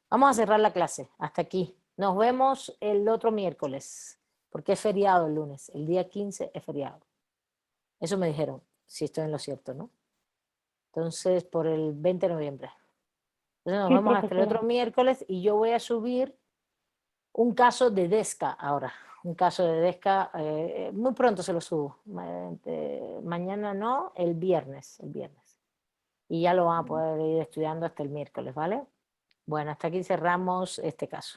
S1: vamos a cerrar la clase. Hasta aquí. Nos vemos el otro miércoles, porque es feriado el lunes. El día 15 es feriado. Eso me dijeron, si estoy en lo cierto, ¿no? Entonces, por el 20 de noviembre. Entonces nos
S6: Sí,
S1: vemos hasta el
S6: profesora.
S1: otro miércoles y yo voy a subir un caso de Desca ahora. Un caso de Desca, muy pronto se lo subo. Mañana no, el viernes. Y ya lo van a poder ir estudiando hasta el miércoles, ¿vale? Bueno, hasta aquí cerramos este caso.